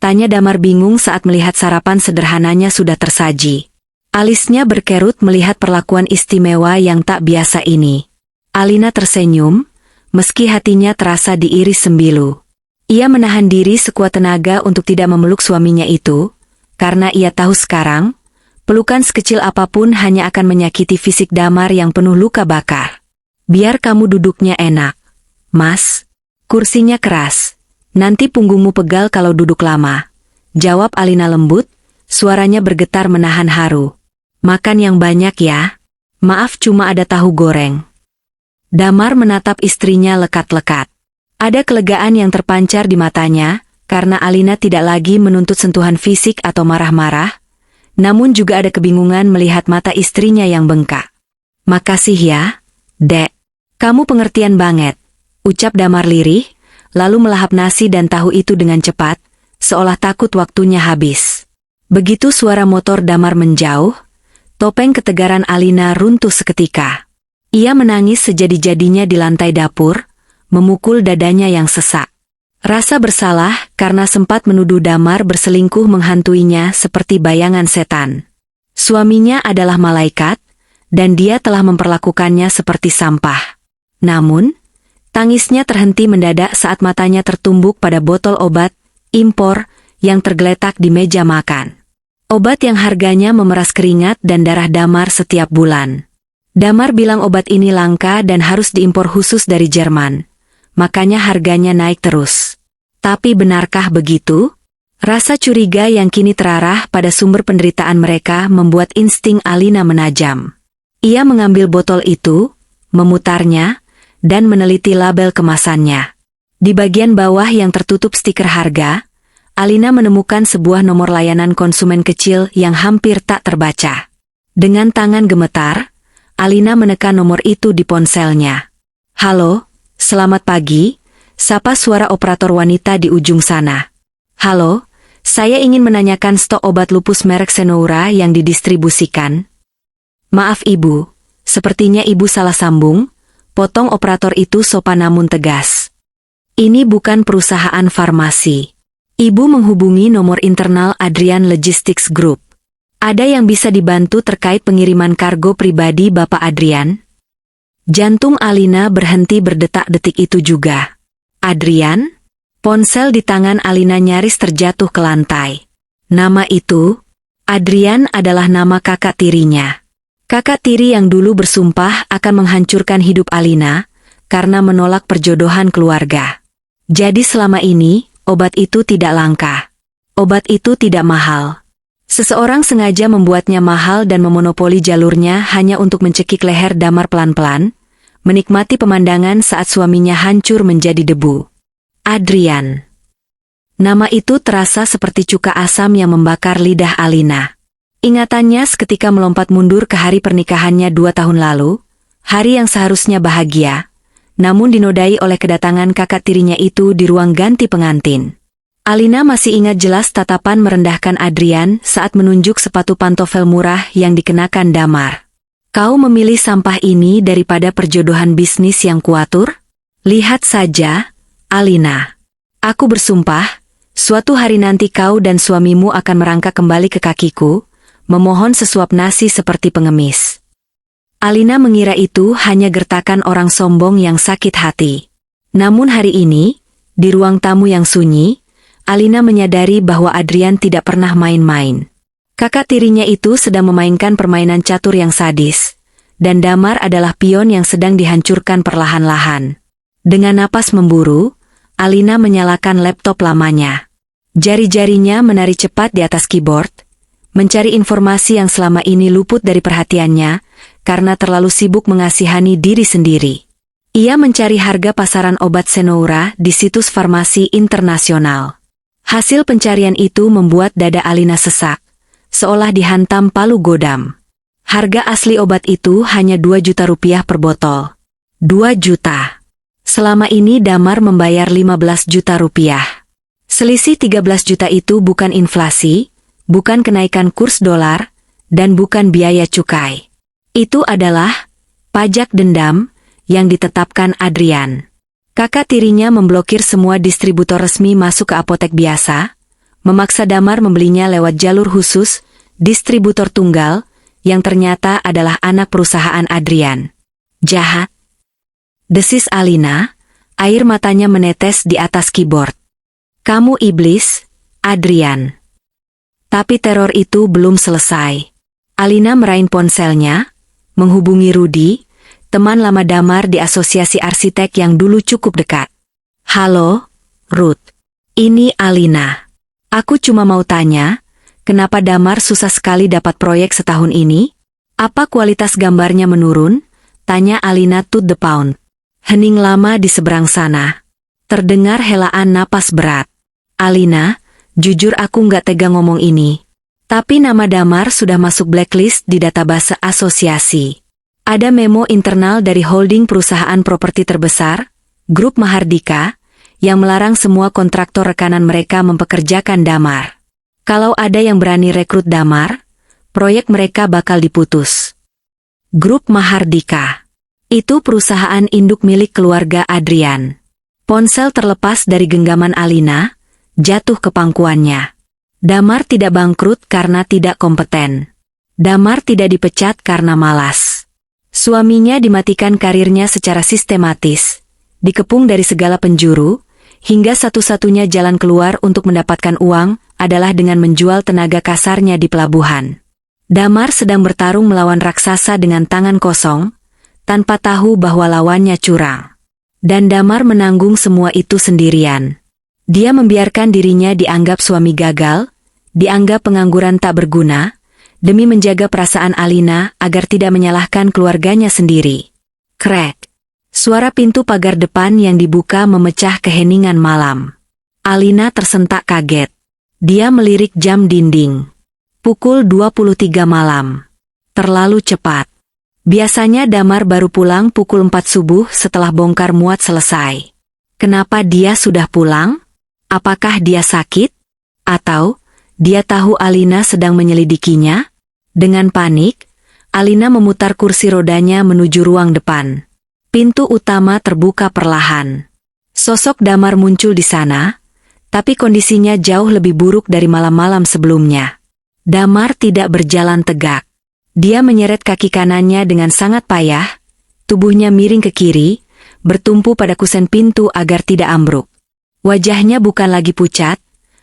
tanya Damar bingung saat melihat sarapan sederhananya sudah tersaji. Alisnya berkerut melihat perlakuan istimewa yang tak biasa ini. Alina tersenyum, meski hatinya terasa diiris sembilu. Ia menahan diri sekuat tenaga untuk tidak memeluk suaminya itu, karena ia tahu sekarang, pelukan sekecil apapun hanya akan menyakiti fisik Damar yang penuh luka bakar. "Biar kamu duduknya enak, Mas. Kursinya keras. Nanti punggungmu pegal kalau duduk lama," jawab Alina lembut, suaranya bergetar menahan haru. "Makan yang banyak ya. Maaf cuma ada tahu goreng." Damar menatap istrinya lekat-lekat. Ada kelegaan yang terpancar di matanya, karena Alina tidak lagi menuntut sentuhan fisik atau marah-marah, namun juga ada kebingungan melihat mata istrinya yang bengkak. "Makasih ya, Dek. Kamu pengertian banget," ucap Damar lirih, lalu melahap nasi dan tahu itu dengan cepat, seolah takut waktunya habis. Begitu suara motor Damar menjauh, topeng ketegaran Alina runtuh seketika. Ia menangis sejadi-jadinya di lantai dapur, memukul dadanya yang sesak. Rasa bersalah karena sempat menuduh Damar berselingkuh menghantuinya seperti bayangan setan. Suaminya adalah malaikat, dan dia telah memperlakukannya seperti sampah. Namun, tangisnya terhenti mendadak saat matanya tertumbuk pada botol obat impor yang tergeletak di meja makan. Obat yang harganya memeras keringat dan darah Damar setiap bulan. Damar bilang obat ini langka dan harus diimpor khusus dari Jerman, makanya harganya naik terus. Tapi benarkah begitu? Rasa curiga yang kini terarah pada sumber penderitaan mereka membuat insting Alina menajam. Ia mengambil botol itu, memutarnya, dan meneliti label kemasannya. Di bagian bawah yang tertutup stiker harga, Alina menemukan sebuah nomor layanan konsumen kecil yang hampir tak terbaca. Dengan tangan gemetar, Alina menekan nomor itu di ponselnya. "Halo, selamat pagi," sapa suara operator wanita di ujung sana. "Halo, saya ingin menanyakan stok obat lupus merek Senoura yang didistribusikan." "Maaf Ibu, sepertinya Ibu salah sambung," potong operator itu sopan namun tegas. "Ini bukan perusahaan farmasi. Ibu menghubungi nomor internal Adrian Logistics Group. Ada yang bisa dibantu terkait pengiriman kargo pribadi Bapak Adrian?" Jantung Alina berhenti berdetak-detik itu juga. "Adrian?" Ponsel di tangan Alina nyaris terjatuh ke lantai. Nama itu, Adrian adalah nama kakak tirinya. Kakak tiri yang dulu bersumpah akan menghancurkan hidup Alina, karena menolak perjodohan keluarga. Jadi selama ini, obat itu tidak langka. Obat itu tidak mahal. Seseorang sengaja membuatnya mahal dan memonopoli jalurnya hanya untuk mencekik leher Damar pelan-pelan, menikmati pemandangan saat suaminya hancur menjadi debu. Adrian. Nama itu terasa seperti cuka asam yang membakar lidah Alina. Ingatannya seketika melompat mundur ke hari pernikahannya 2 tahun lalu, hari yang seharusnya bahagia, namun dinodai oleh kedatangan kakak tirinya itu di ruang ganti pengantin. Alina masih ingat jelas tatapan merendahkan Adrian saat menunjuk sepatu pantofel murah yang dikenakan Damar. Kau memilih sampah ini daripada perjodohan bisnis yang kuatur? Lihat saja, Alina. Aku bersumpah, suatu hari nanti kau dan suamimu akan merangkak kembali ke kakiku, memohon sesuap nasi seperti pengemis. Alina mengira itu hanya gertakan orang sombong yang sakit hati. Namun hari ini, di ruang tamu yang sunyi, Alina menyadari bahwa Adrian tidak pernah main-main. Kakak tirinya itu sedang memainkan permainan catur yang sadis, dan Damar adalah pion yang sedang dihancurkan perlahan-lahan. Dengan napas memburu, Alina menyalakan laptop lamanya. Jari-jarinya menari cepat di atas keyboard, mencari informasi yang selama ini luput dari perhatiannya, karena terlalu sibuk mengasihani diri sendiri. Ia mencari harga pasaran obat Senoura di situs farmasi internasional. Hasil pencarian itu membuat dada Alina sesak, seolah dihantam palu godam. Harga asli obat itu hanya 2 juta rupiah per botol. 2 juta. Selama ini Damar membayar 15 juta rupiah. Selisih 13 juta itu bukan inflasi, bukan kenaikan kurs dolar, dan bukan biaya cukai. Itu adalah pajak dendam yang ditetapkan Adrian. Kakak tirinya memblokir semua distributor resmi masuk ke apotek biasa, memaksa Damar membelinya lewat jalur khusus, distributor tunggal, yang ternyata adalah anak perusahaan Adrian. Jahat. Desis Alina, air matanya menetes di atas keyboard. Kamu iblis, Adrian. Tapi teror itu belum selesai. Alina meraih ponselnya, menghubungi Rudy, teman lama Damar di asosiasi arsitek yang dulu cukup dekat. Halo, Ruth. Ini Alina. Aku cuma mau tanya, kenapa Damar susah sekali dapat proyek setahun ini? Apa kualitas gambarnya menurun? Tanya Alina to the pound. Hening lama di seberang sana. Terdengar helaan napas berat. Alina, jujur aku nggak tega ngomong ini. Tapi nama Damar sudah masuk blacklist di database asosiasi. Ada memo internal dari holding perusahaan properti terbesar, Grup Mahardika, yang melarang semua kontraktor rekanan mereka mempekerjakan Damar. Kalau ada yang berani rekrut Damar, proyek mereka bakal diputus. Grup Mahardika. Itu perusahaan induk milik keluarga Adrian. Ponsel terlepas dari genggaman Alina, jatuh ke pangkuannya. Damar tidak bangkrut karena tidak kompeten. Damar tidak dipecat karena malas. Suaminya dimatikan karirnya secara sistematis, dikepung dari segala penjuru, hingga satu-satunya jalan keluar untuk mendapatkan uang adalah dengan menjual tenaga kasarnya di pelabuhan. Damar sedang bertarung melawan raksasa dengan tangan kosong, tanpa tahu bahwa lawannya curang. Dan Damar menanggung semua itu sendirian. Dia membiarkan dirinya dianggap suami gagal, dianggap pengangguran tak berguna, demi menjaga perasaan Alina agar tidak menyalahkan keluarganya sendiri. Krek. Suara pintu pagar depan yang dibuka memecah keheningan malam. Alina tersentak kaget. Dia melirik jam dinding. Pukul 23 malam. Terlalu cepat. Biasanya Damar baru pulang pukul 4 subuh setelah bongkar muat selesai. Kenapa dia sudah pulang? Apakah dia sakit? Atau dia tahu Alina sedang menyelidikinya? Dengan panik, Alina memutar kursi rodanya menuju ruang depan. Pintu utama terbuka perlahan. Sosok Damar muncul di sana, tapi kondisinya jauh lebih buruk dari malam-malam sebelumnya. Damar tidak berjalan tegak. Dia menyeret kaki kanannya dengan sangat payah, tubuhnya miring ke kiri, bertumpu pada kusen pintu agar tidak ambruk. Wajahnya bukan lagi pucat,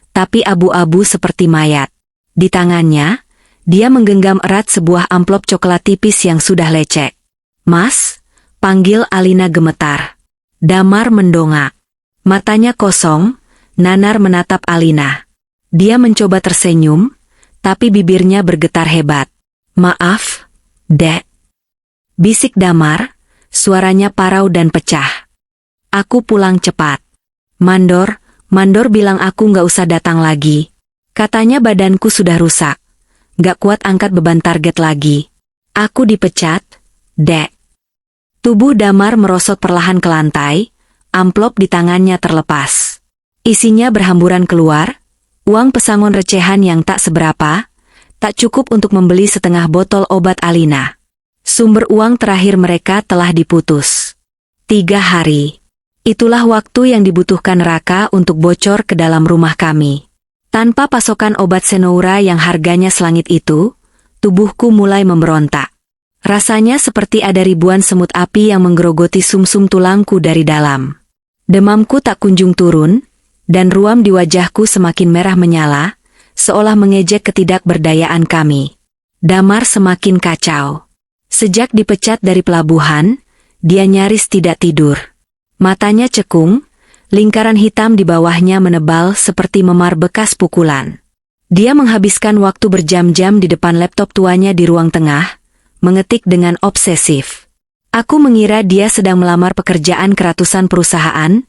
tapi abu-abu seperti mayat. Di tangannya, dia menggenggam erat sebuah amplop coklat tipis yang sudah lecek. Mas, panggil Alina gemetar. Damar mendongak. Matanya kosong, nanar menatap Alina. Dia mencoba tersenyum, tapi bibirnya bergetar hebat. Maaf, Dek. Bisik Damar, suaranya parau dan pecah. Aku pulang cepat. Mandor bilang aku nggak usah datang lagi. Katanya badanku sudah rusak. Nggak kuat angkat beban target lagi. Aku dipecat, Dek. Tubuh Damar merosot perlahan ke lantai, amplop di tangannya terlepas. Isinya berhamburan keluar, uang pesangon recehan yang tak seberapa, tak cukup untuk membeli setengah botol obat Alina. Sumber uang terakhir mereka telah diputus. 3 hari. Itulah waktu yang dibutuhkan Raka untuk bocor ke dalam rumah kami. Tanpa pasokan obat Senoura yang harganya selangit itu, tubuhku mulai memberontak. Rasanya seperti ada ribuan semut api yang menggerogoti sumsum tulangku dari dalam. Demamku tak kunjung turun, dan ruam di wajahku semakin merah menyala, seolah mengejek ketidakberdayaan kami. Damar semakin kacau. Sejak dipecat dari pelabuhan, dia nyaris tidak tidur. Matanya cekung, lingkaran hitam di bawahnya menebal seperti memar bekas pukulan. Dia menghabiskan waktu berjam-jam di depan laptop tuanya di ruang tengah, mengetik dengan obsesif. Aku mengira dia sedang melamar pekerjaan ke ratusan perusahaan,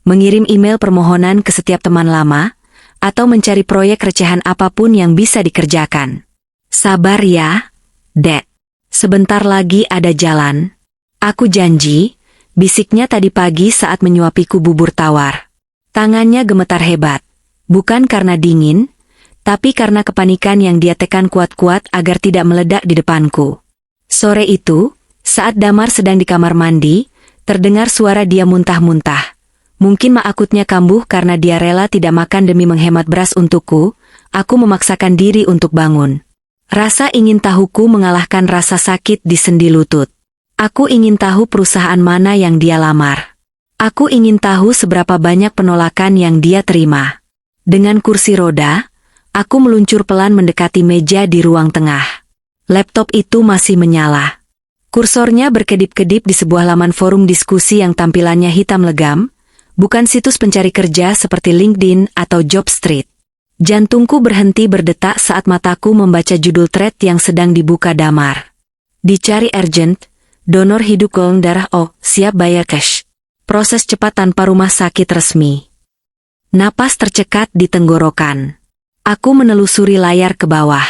mengirim email permohonan ke setiap teman lama, atau mencari proyek recehan apapun yang bisa dikerjakan. Sabar ya, Dad. Sebentar lagi ada jalan. Aku janji, bisiknya tadi pagi saat menyuapiku bubur tawar. Tangannya gemetar hebat, bukan karena dingin, tapi karena kepanikan yang dia tekan kuat-kuat agar tidak meledak di depanku. Sore itu, saat Damar sedang di kamar mandi, terdengar suara dia muntah-muntah. Mungkin akutnya kambuh karena dia rela tidak makan demi menghemat beras untukku, aku memaksakan diri untuk bangun. Rasa ingin tahuku mengalahkan rasa sakit di sendi lutut. Aku ingin tahu perusahaan mana yang dia lamar. Aku ingin tahu seberapa banyak penolakan yang dia terima. Dengan kursi roda, aku meluncur pelan mendekati meja di ruang tengah. Laptop itu masih menyala. Kursornya berkedip-kedip di sebuah laman forum diskusi yang tampilannya hitam legam, bukan situs pencari kerja seperti LinkedIn atau Jobstreet. Jantungku berhenti berdetak saat mataku membaca judul thread yang sedang dibuka Damar. Dicari urgent. Donor hidup golongan darah O, siap bayar cash. Proses cepat tanpa rumah sakit resmi. Napas tercekat di tenggorokan. Aku menelusuri layar ke bawah.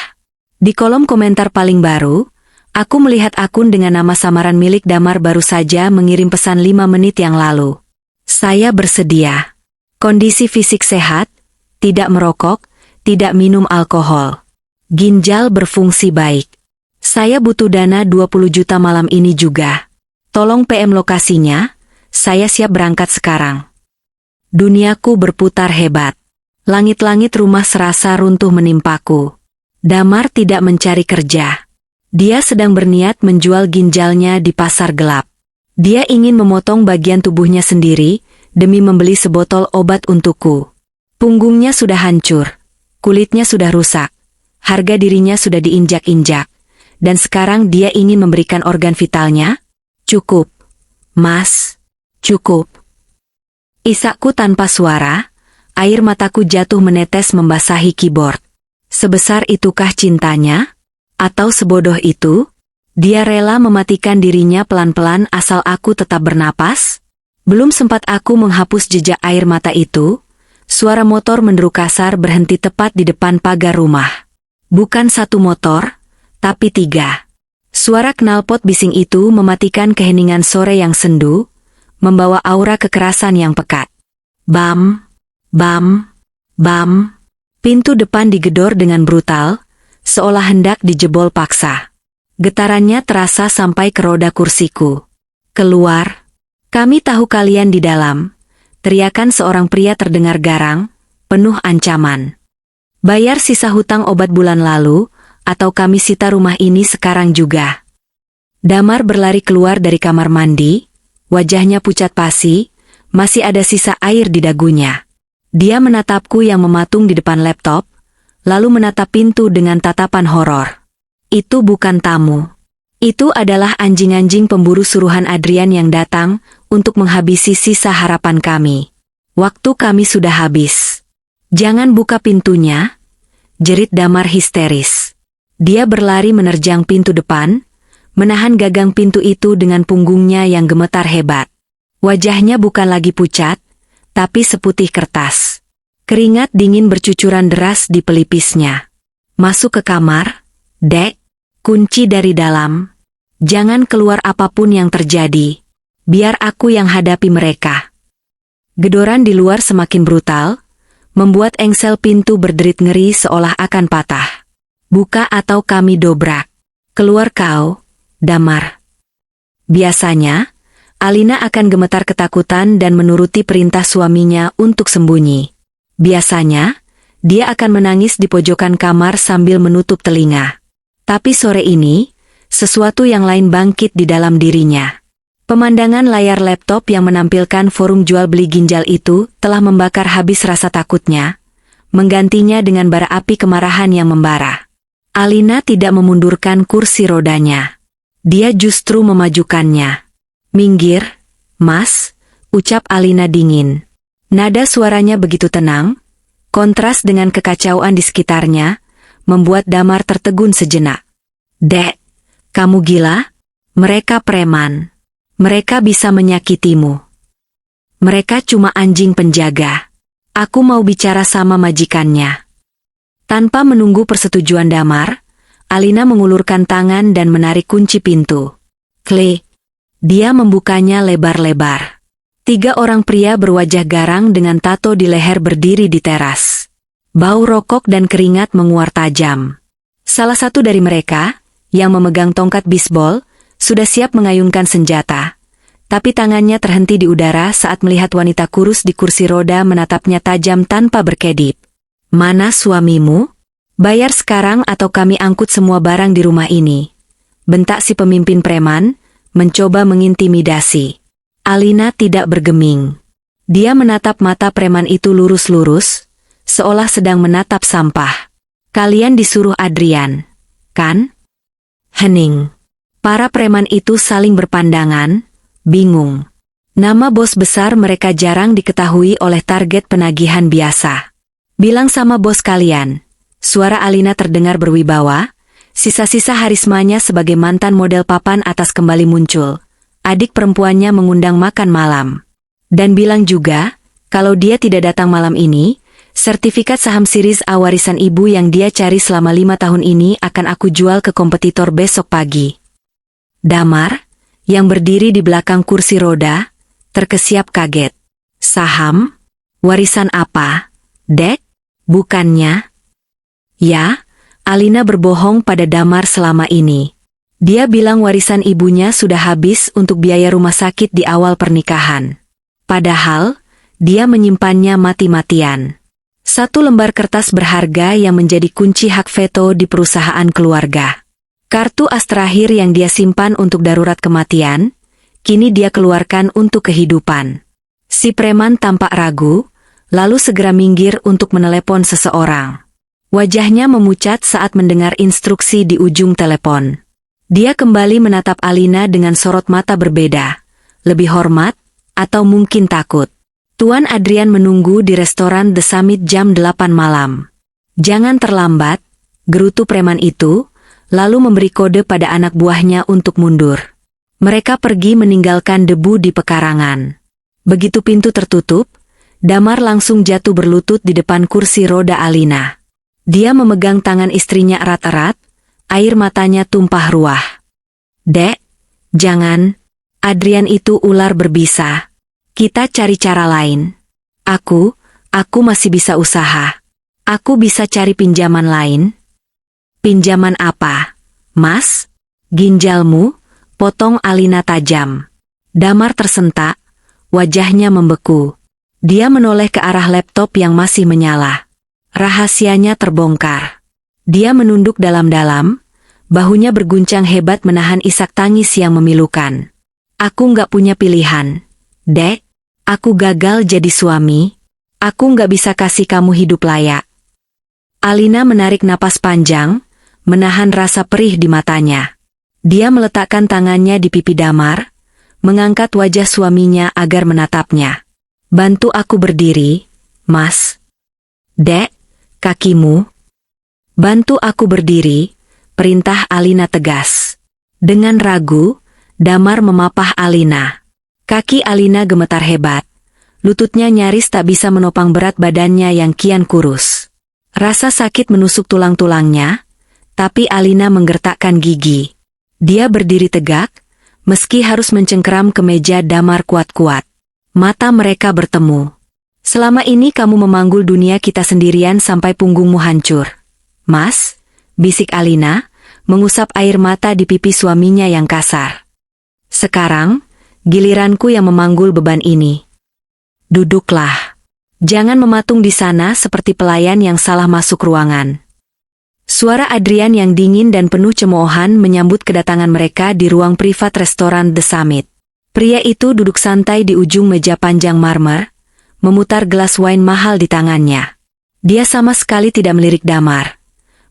Di kolom komentar paling baru, aku melihat akun dengan nama samaran milik Damar baru saja mengirim pesan 5 menit yang lalu. Saya bersedia. Kondisi fisik sehat, tidak merokok, tidak minum alkohol. Ginjal berfungsi baik. Saya butuh dana 20 juta malam ini juga. Tolong PM lokasinya, saya siap berangkat sekarang. Duniaku berputar hebat. Langit-langit rumah serasa runtuh menimpaku. Damar tidak mencari kerja. Dia sedang berniat menjual ginjalnya di pasar gelap. Dia ingin memotong bagian tubuhnya sendiri, demi membeli sebotol obat untukku. Punggungnya sudah hancur. Kulitnya sudah rusak. Harga dirinya sudah diinjak-injak. Dan sekarang dia ingin memberikan organ vitalnya? Cukup, Mas. Cukup. Isakku tanpa suara, air mataku jatuh menetes membasahi keyboard. Sebesar itukah cintanya? Atau sebodoh itu? Dia rela mematikan dirinya pelan-pelan asal aku tetap bernapas? Belum sempat aku menghapus jejak air mata itu, suara motor menderu kasar berhenti tepat di depan pagar rumah. Bukan satu motor, tapi 3. Suara knalpot bising itu mematikan keheningan sore yang sendu, membawa aura kekerasan yang pekat. Bam, bam, bam. Pintu depan digedor dengan brutal, seolah hendak dijebol paksa. Getarannya terasa sampai ke roda kursiku. Keluar. Kami tahu kalian di dalam. Teriakan seorang pria terdengar garang, penuh ancaman. Bayar sisa hutang obat bulan lalu, atau kami sita rumah ini sekarang juga. Damar berlari keluar dari kamar mandi, wajahnya pucat pasi, masih ada sisa air di dagunya. Dia menatapku yang mematung di depan laptop, lalu menatap pintu dengan tatapan horor. Itu bukan tamu. Itu adalah anjing-anjing pemburu suruhan Adrian yang datang untuk menghabisi sisa harapan kami. Waktu kami sudah habis. Jangan buka pintunya, jerit Damar histeris. Dia berlari menerjang pintu depan, menahan gagang pintu itu dengan punggungnya yang gemetar hebat. Wajahnya bukan lagi pucat, tapi seputih kertas. Keringat dingin bercucuran deras di pelipisnya. Masuk ke kamar, Dek, kunci dari dalam. Jangan keluar apapun yang terjadi. Biar aku yang hadapi mereka. Gedoran di luar semakin brutal, membuat engsel pintu berderit ngeri seolah akan patah. Buka atau kami dobrak. Keluar kau, Damar. Biasanya, Alina akan gemetar ketakutan dan menuruti perintah suaminya untuk sembunyi. Biasanya, dia akan menangis di pojokan kamar sambil menutup telinga. Tapi sore ini, sesuatu yang lain bangkit di dalam dirinya. Pemandangan layar laptop yang menampilkan forum jual beli ginjal itu telah membakar habis rasa takutnya, menggantinya dengan bara api kemarahan yang membara. Alina tidak memundurkan kursi rodanya. Dia justru memajukannya. "Minggir, Mas," ucap Alina dingin. Nada suaranya begitu tenang, kontras dengan kekacauan di sekitarnya, membuat Damar tertegun sejenak. "Dek, kamu gila? Mereka preman. Mereka bisa menyakitimu. Mereka cuma anjing penjaga. Aku mau bicara sama majikannya." Tanpa menunggu persetujuan Damar, Alina mengulurkan tangan dan menarik kunci pintu. Klik. Dia membukanya lebar-lebar. 3 orang pria berwajah garang dengan tato di leher berdiri di teras. Bau rokok dan keringat menguar tajam. Salah satu dari mereka, yang memegang tongkat bisbol, sudah siap mengayunkan senjata, tapi tangannya terhenti di udara saat melihat wanita kurus di kursi roda menatapnya tajam tanpa berkedip. "Mana suamimu? Bayar sekarang atau kami angkut semua barang di rumah ini," bentak si pemimpin preman, mencoba mengintimidasi. Alina tidak bergeming. Dia menatap mata preman itu lurus-lurus, seolah sedang menatap sampah. "Kalian disuruh Adrian, kan?" Hening. Para preman itu saling berpandangan, bingung. Nama bos besar mereka jarang diketahui oleh target penagihan biasa. "Bilang sama bos kalian." Suara Alina terdengar berwibawa, sisa-sisa harismanya sebagai mantan model papan atas kembali muncul. Adik perempuannya mengundang makan malam. Dan bilang juga, kalau dia tidak datang malam ini, sertifikat saham series A warisan ibu yang dia cari selama 5 tahun ini akan aku jual ke kompetitor besok pagi. Damar, yang berdiri di belakang kursi roda, terkesiap kaget. "Saham? Warisan apa, Dek? Bukannya?" Ya, Alina berbohong pada Damar selama ini. Dia bilang warisan ibunya sudah habis untuk biaya rumah sakit di awal pernikahan. Padahal, dia menyimpannya mati-matian. 1 lembar kertas berharga yang menjadi kunci hak veto di perusahaan keluarga. Kartu as terakhir yang dia simpan untuk darurat kematian, kini dia keluarkan untuk kehidupan. Si preman tampak ragu, lalu segera minggir untuk menelepon seseorang. Wajahnya memucat saat mendengar instruksi di ujung telepon. Dia kembali menatap Alina dengan sorot mata berbeda, lebih hormat, atau mungkin takut. "Tuan Adrian menunggu di restoran The Summit jam 8 malam. Jangan terlambat," gerutu preman itu, lalu memberi kode pada anak buahnya untuk mundur. Mereka pergi meninggalkan debu di pekarangan. Begitu pintu tertutup, Damar langsung jatuh berlutut di depan kursi roda Alina. Dia memegang tangan istrinya erat-erat, air matanya tumpah ruah. "Dek, jangan. Adrian itu ular berbisa. Kita cari cara lain. Aku masih bisa usaha. Aku bisa cari pinjaman lain." "Pinjaman apa, Mas?" "Ginjalmu," potong Alina tajam. Damar tersentak, wajahnya membeku. Dia menoleh ke arah laptop yang masih menyala. Rahasianya terbongkar. Dia menunduk dalam-dalam, bahunya berguncang hebat menahan isak tangis yang memilukan. "Aku nggak punya pilihan, Dek. Aku gagal jadi suami. Aku nggak bisa kasih kamu hidup layak." Alina menarik napas panjang, menahan rasa perih di matanya. Dia meletakkan tangannya di pipi Damar, mengangkat wajah suaminya agar menatapnya. "Bantu aku berdiri, Mas." "Dek, kakimu." "Bantu aku berdiri," perintah Alina tegas. Dengan ragu, Damar memapah Alina. Kaki Alina gemetar hebat. Lututnya nyaris tak bisa menopang berat badannya yang kian kurus. Rasa sakit menusuk tulang-tulangnya, tapi Alina menggertakkan gigi. Dia berdiri tegak, meski harus mencengkeram ke meja Damar kuat-kuat. Mata mereka bertemu. Selama ini kamu memanggul dunia kita sendirian sampai punggungmu hancur. Mas, bisik Alina, mengusap air mata di pipi suaminya yang kasar. Sekarang, giliranku yang memanggul beban ini. Duduklah. Jangan mematung di sana seperti pelayan yang salah masuk ruangan. Suara Adrian yang dingin dan penuh cemoohan menyambut kedatangan mereka di ruang privat restoran The Summit. Pria itu duduk santai di ujung meja panjang marmer, memutar gelas wine mahal di tangannya. Dia sama sekali tidak melirik Damar.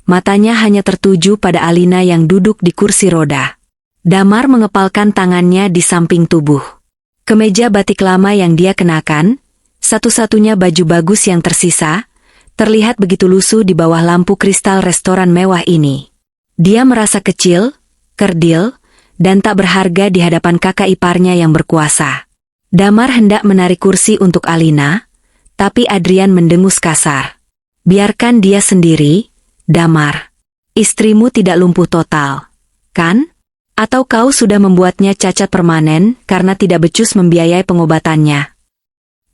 Matanya hanya tertuju pada Alina yang duduk di kursi roda. Damar mengepalkan tangannya di samping tubuh. Kemeja batik lama yang dia kenakan, satu-satunya baju bagus yang tersisa, terlihat begitu lusuh di bawah lampu kristal restoran mewah ini. Dia merasa kecil, kerdil, dan tak berharga di hadapan kakak iparnya yang berkuasa. Damar hendak menarik kursi untuk Alina, tapi Adrian mendengus kasar. Biarkan dia sendiri, Damar. Istrimu tidak lumpuh total, kan? Atau kau sudah membuatnya cacat permanen karena tidak becus membiayai pengobatannya?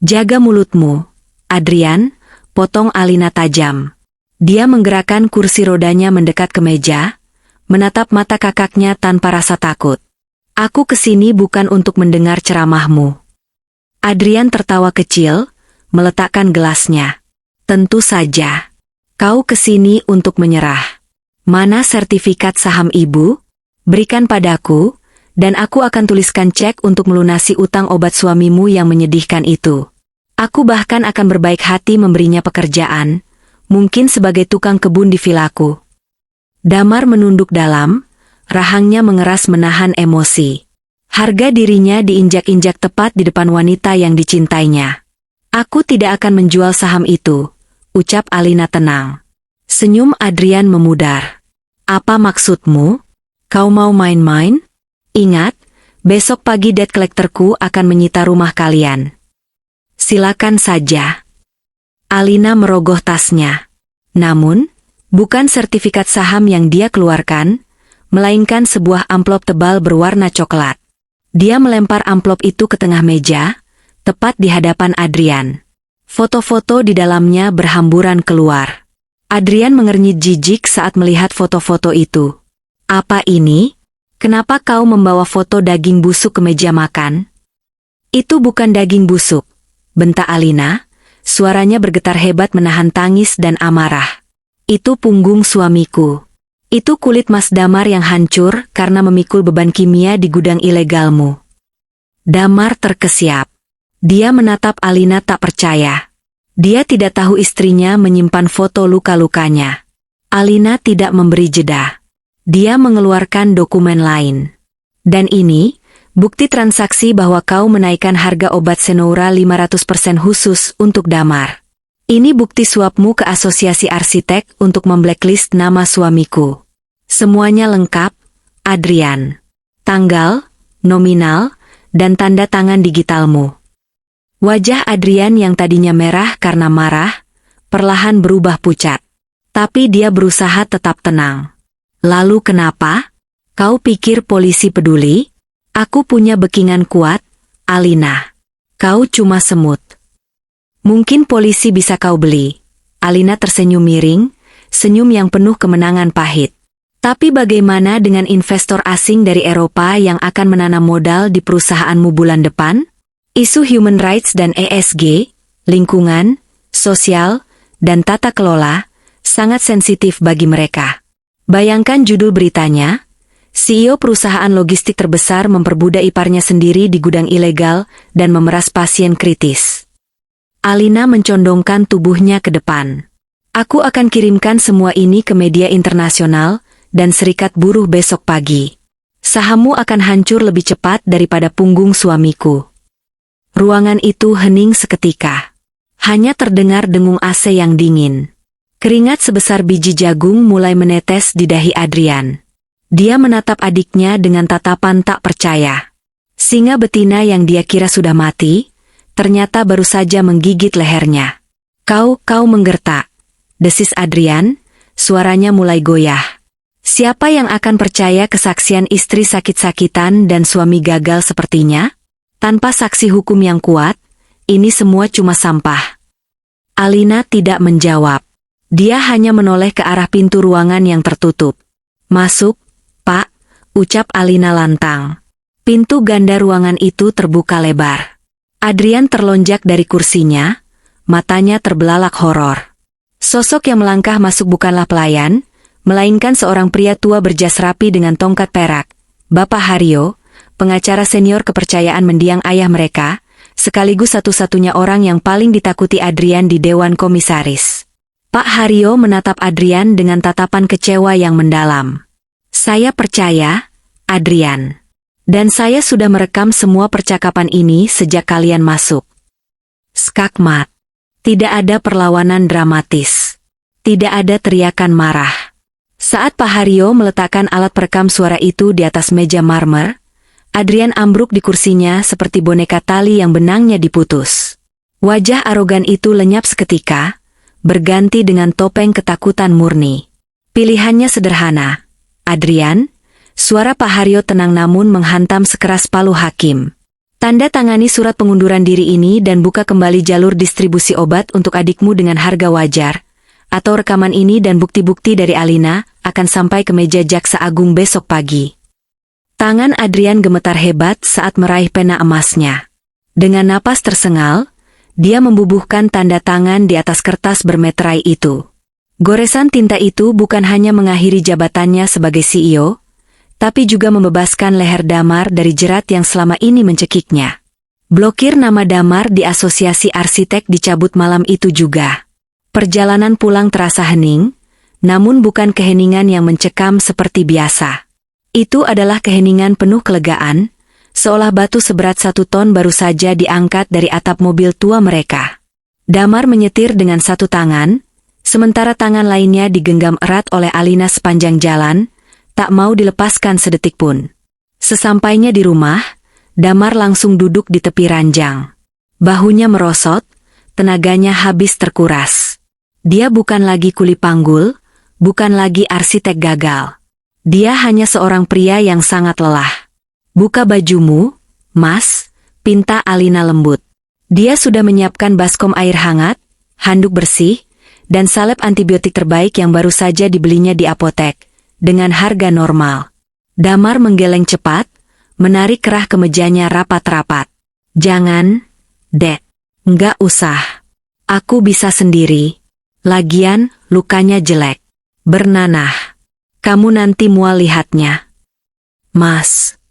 Jaga mulutmu, Adrian, potong Alina tajam. Dia menggerakkan kursi rodanya mendekat ke meja, menatap mata kakaknya tanpa rasa takut. Aku kesini bukan untuk mendengar ceramahmu. Adrian tertawa kecil, meletakkan gelasnya. Tentu saja. Kau kesini untuk menyerah. Mana sertifikat saham ibu? Berikan padaku, dan aku akan tuliskan cek untuk melunasi utang obat suamimu yang menyedihkan itu. Aku bahkan akan berbaik hati memberinya pekerjaan, mungkin sebagai tukang kebun di vilaku. Damar menunduk dalam, rahangnya mengeras menahan emosi. Harga dirinya diinjak-injak tepat di depan wanita yang dicintainya. Aku tidak akan menjual saham itu, ucap Alina tenang. Senyum Adrian memudar. Apa maksudmu? Kau mau main-main? Ingat, besok pagi debt collectorku akan menyita rumah kalian. Silakan saja. Alina merogoh tasnya. Namun, bukan sertifikat saham yang dia keluarkan, melainkan sebuah amplop tebal berwarna coklat. Dia melempar amplop itu ke tengah meja, tepat di hadapan Adrian. Foto-foto di dalamnya berhamburan keluar. Adrian mengernyit jijik saat melihat foto-foto itu. Apa ini? Kenapa kau membawa foto daging busuk ke meja makan? Itu bukan daging busuk, bentak Alina, suaranya bergetar hebat menahan tangis dan amarah. Itu punggung suamiku. Itu kulit Mas Damar yang hancur karena memikul beban kimia di gudang ilegalmu. Damar terkesiap. Dia menatap Alina tak percaya. Dia tidak tahu istrinya menyimpan foto luka-lukanya. Alina tidak memberi jeda. Dia mengeluarkan dokumen lain. Dan ini, bukti transaksi bahwa kau menaikkan harga obat Senoura 500% khusus untuk Damar. Ini bukti suapmu ke asosiasi arsitek untuk memblacklist nama suamiku. Semuanya lengkap, Adrian. Tanggal, nominal, dan tanda tangan digitalmu. Wajah Adrian yang tadinya merah karena marah, perlahan berubah pucat. Tapi dia berusaha tetap tenang. Lalu kenapa? Kau pikir polisi peduli? Aku punya backingan kuat, Alina. Kau cuma semut. Mungkin polisi bisa kau beli. Alina tersenyum miring, senyum yang penuh kemenangan pahit. Tapi bagaimana dengan investor asing dari Eropa yang akan menanam modal di perusahaanmu bulan depan? Isu human rights dan ESG, lingkungan, sosial, dan tata kelola, sangat sensitif bagi mereka. Bayangkan judul beritanya, CEO perusahaan logistik terbesar memperbudak iparnya sendiri di gudang ilegal dan memeras pasien kritis. Alina mencondongkan tubuhnya ke depan. Aku akan kirimkan semua ini ke media internasional dan serikat buruh besok pagi. Sahammu akan hancur lebih cepat daripada punggung suamiku. Ruangan itu hening seketika. Hanya terdengar dengung AC yang dingin. Keringat sebesar biji jagung mulai menetes di dahi Adrian. Dia menatap adiknya dengan tatapan tak percaya. Singa betina yang dia kira sudah mati, ternyata baru saja menggigit lehernya. Kau menggertak, desis Adrian, suaranya mulai goyah. Siapa yang akan percaya kesaksian istri sakit-sakitan dan suami gagal sepertinya? Tanpa saksi hukum yang kuat, ini semua cuma sampah. Alina tidak menjawab. Dia hanya menoleh ke arah pintu ruangan yang tertutup. Masuk, Pak, ucap Alina lantang. Pintu ganda ruangan itu terbuka lebar. Adrian terlonjak dari kursinya, matanya terbelalak horor. Sosok yang melangkah masuk bukanlah pelayan, melainkan seorang pria tua berjas rapi dengan tongkat perak. Bapak Haryo, pengacara senior kepercayaan mendiang ayah mereka, sekaligus satu-satunya orang yang paling ditakuti Adrian di Dewan Komisaris. Pak Haryo menatap Adrian dengan tatapan kecewa yang mendalam. Saya percaya, Adrian. Dan saya sudah merekam semua percakapan ini sejak kalian masuk. Skakmat. Tidak ada perlawanan dramatis. Tidak ada teriakan marah. Saat Pak Haryo meletakkan alat perekam suara itu di atas meja marmer, Adrian ambruk di kursinya seperti boneka tali yang benangnya diputus. Wajah arogan itu lenyap seketika, berganti dengan topeng ketakutan murni. Pilihannya sederhana. Adrian, suara Pak Haryo tenang namun menghantam sekeras palu hakim. Tanda tangani surat pengunduran diri ini dan buka kembali jalur distribusi obat untuk adikmu dengan harga wajar, atau rekaman ini dan bukti-bukti dari Alina akan sampai ke meja Jaksa Agung besok pagi. Tangan Adrian gemetar hebat saat meraih pena emasnya. Dengan napas tersengal, dia membubuhkan tanda tangan di atas kertas bermeterai itu. Goresan tinta itu bukan hanya mengakhiri jabatannya sebagai CEO, tapi juga membebaskan leher Damar dari jerat yang selama ini mencekiknya. Blokir nama Damar di Asosiasi Arsitek dicabut malam itu juga. Perjalanan pulang terasa hening, namun bukan keheningan yang mencekam seperti biasa. Itu adalah keheningan penuh kelegaan, seolah batu seberat 1 ton baru saja diangkat dari atap mobil tua mereka. Damar menyetir dengan satu tangan, sementara tangan lainnya digenggam erat oleh Alina sepanjang jalan, tak mau dilepaskan sedetik pun. Sesampainya di rumah, Damar langsung duduk di tepi ranjang. Bahunya merosot, tenaganya habis terkuras. Dia bukan lagi kuli panggul, bukan lagi arsitek gagal. Dia hanya seorang pria yang sangat lelah. Buka bajumu, Mas, pinta Alina lembut. Dia sudah menyiapkan baskom air hangat, handuk bersih, dan salep antibiotik terbaik yang baru saja dibelinya di apotek, dengan harga normal. Damar menggeleng cepat, menarik kerah kemejanya rapat-rapat. Jangan, Dek. Nggak usah. Aku bisa sendiri. Lagian, lukanya jelek. Bernanah. Kamu nanti mual lihatnya. Mas.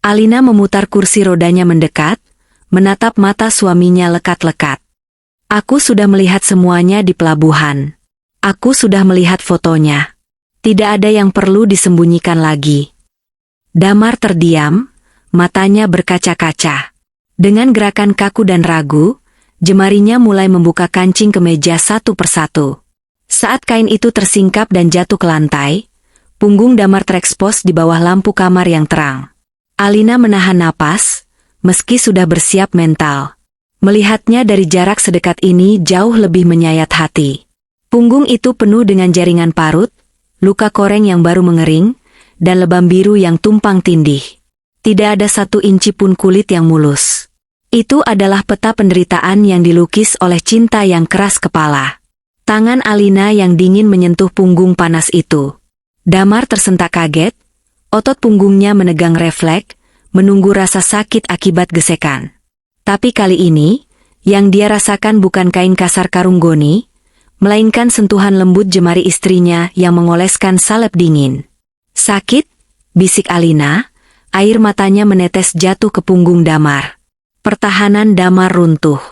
Alina memutar kursi rodanya mendekat, menatap mata suaminya lekat-lekat. Aku sudah melihat semuanya di pelabuhan. Aku sudah melihat fotonya. Tidak ada yang perlu disembunyikan lagi. Damar terdiam, matanya berkaca-kaca. Dengan gerakan kaku dan ragu, jemarinya mulai membuka kancing kemeja satu persatu. Saat kain itu tersingkap dan jatuh ke lantai, punggung Damar terekspos di bawah lampu kamar yang terang. Alina menahan napas, meski sudah bersiap mental. Melihatnya dari jarak sedekat ini jauh lebih menyayat hati. Punggung itu penuh dengan jaringan parut, luka koreng yang baru mengering, dan lebam biru yang tumpang tindih. Tidak ada 1 inci pun kulit yang mulus. Itu adalah peta penderitaan yang dilukis oleh cinta yang keras kepala. Tangan Alina yang dingin menyentuh punggung panas itu. Damar tersentak kaget, otot punggungnya menegang refleks, menunggu rasa sakit akibat gesekan. Tapi kali ini, yang dia rasakan bukan kain kasar karung goni, melainkan sentuhan lembut jemari istrinya yang mengoleskan salep dingin. Sakit, bisik Alina, air matanya menetes jatuh ke punggung Damar. Pertahanan Damar runtuh.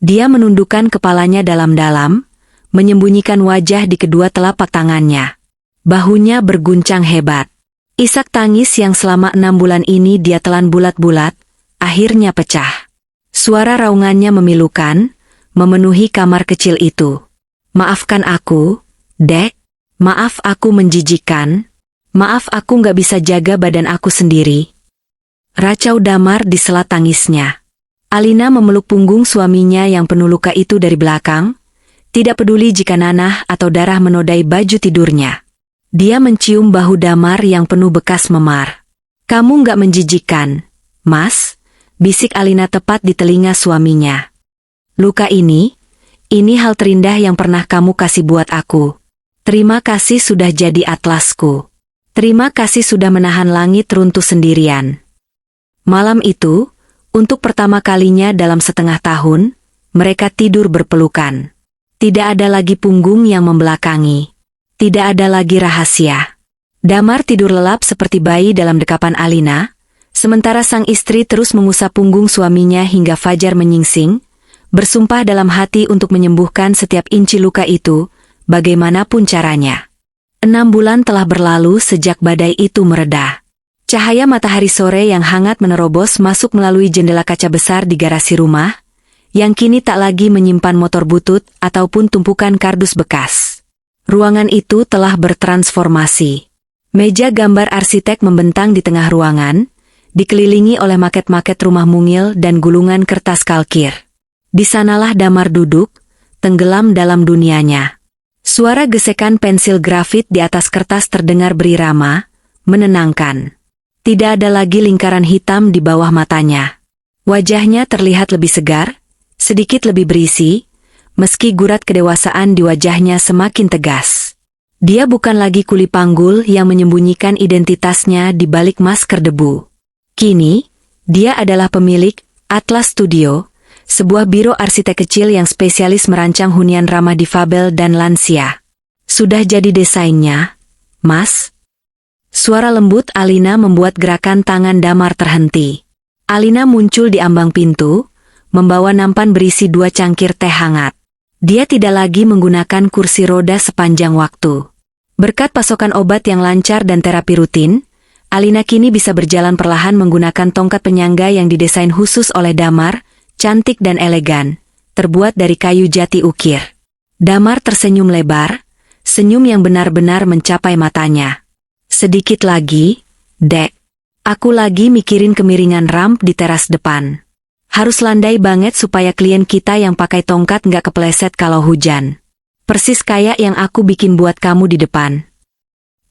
Dia menundukkan kepalanya dalam-dalam, menyembunyikan wajah di kedua telapak tangannya. Bahunya berguncang hebat. Isak tangis yang selama 6 bulan ini dia telan bulat-bulat, akhirnya pecah. Suara raungannya memilukan, memenuhi kamar kecil itu. Maafkan aku, Dek. Maaf aku menjijikkan. Maaf aku nggak bisa jaga badan aku sendiri. Racau Damar di sela tangisnya. Alina memeluk punggung suaminya yang penuh luka itu dari belakang, tidak peduli jika nanah atau darah menodai baju tidurnya. Dia mencium bahu Damar yang penuh bekas memar. Kamu nggak menjijikkan, Mas. bisik Alina tepat di telinga suaminya. Luka ini hal terindah yang pernah kamu kasih buat aku. Terima kasih sudah jadi atlasku. Terima kasih sudah menahan langit runtuh sendirian. Malam itu, untuk pertama kalinya dalam setengah tahun, mereka tidur berpelukan. Tidak ada lagi punggung yang membelakangi. Tidak ada lagi rahasia. Damar tidur lelap seperti bayi dalam dekapan Alina, sementara sang istri terus mengusap punggung suaminya hingga fajar menyingsing, bersumpah dalam hati untuk menyembuhkan setiap inci luka itu, bagaimanapun caranya. 6 bulan telah berlalu sejak badai itu mereda. Cahaya matahari sore yang hangat menerobos masuk melalui jendela kaca besar di garasi rumah, yang kini tak lagi menyimpan motor butut ataupun tumpukan kardus bekas. Ruangan itu telah bertransformasi. Meja gambar arsitek membentang di tengah ruangan, dikelilingi oleh maket-maket rumah mungil dan gulungan kertas kalkir. Di sanalah Damar duduk, tenggelam dalam dunianya. Suara gesekan pensil grafit di atas kertas terdengar berirama, menenangkan. Tidak ada lagi lingkaran hitam di bawah matanya. Wajahnya terlihat lebih segar, sedikit lebih berisi, meski gurat kedewasaan di wajahnya semakin tegas. Dia bukan lagi kuli panggul yang menyembunyikan identitasnya di balik masker debu. Kini, dia adalah pemilik Atlas Studio, sebuah biro arsitek kecil yang spesialis merancang hunian ramah difabel dan lansia. Sudah jadi desainnya, Mas? Suara lembut Alina membuat gerakan tangan Damar terhenti. Alina muncul di ambang pintu, membawa nampan berisi 2 cangkir teh hangat. Dia tidak lagi menggunakan kursi roda sepanjang waktu. Berkat pasokan obat yang lancar dan terapi rutin, Alina kini bisa berjalan perlahan menggunakan tongkat penyangga yang didesain khusus oleh Damar, cantik dan elegan, terbuat dari kayu jati ukir. Damar tersenyum lebar, senyum yang benar-benar mencapai matanya. Sedikit lagi, Dek. Aku lagi mikirin kemiringan ramp di teras depan. Harus landai banget supaya klien kita yang pakai tongkat nggak kepleset kalau hujan. Persis kayak yang aku bikin buat kamu di depan.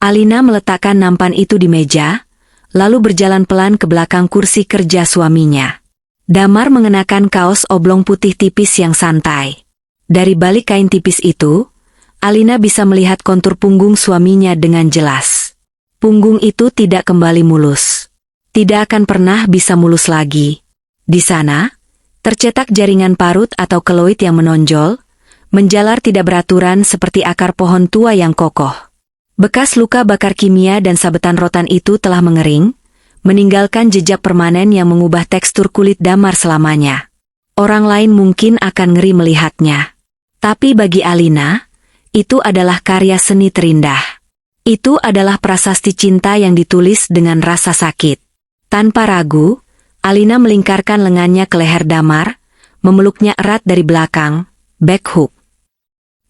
Alina meletakkan nampan itu di meja, lalu berjalan pelan ke belakang kursi kerja suaminya. Damar mengenakan kaos oblong putih tipis yang santai. Dari balik kain tipis itu, Alina bisa melihat kontur punggung suaminya dengan jelas. Punggung itu tidak kembali mulus. Tidak akan pernah bisa mulus lagi. Di sana, tercetak jaringan parut atau keloid yang menonjol, menjalar tidak beraturan seperti akar pohon tua yang kokoh. Bekas luka bakar kimia dan sabetan rotan itu telah mengering, meninggalkan jejak permanen yang mengubah tekstur kulit Damar selamanya. Orang lain mungkin akan ngeri melihatnya. Tapi bagi Alina, itu adalah karya seni terindah. Itu adalah prasasti cinta yang ditulis dengan rasa sakit. Tanpa ragu, Alina melingkarkan lengannya ke leher Damar, memeluknya erat dari belakang, back hook.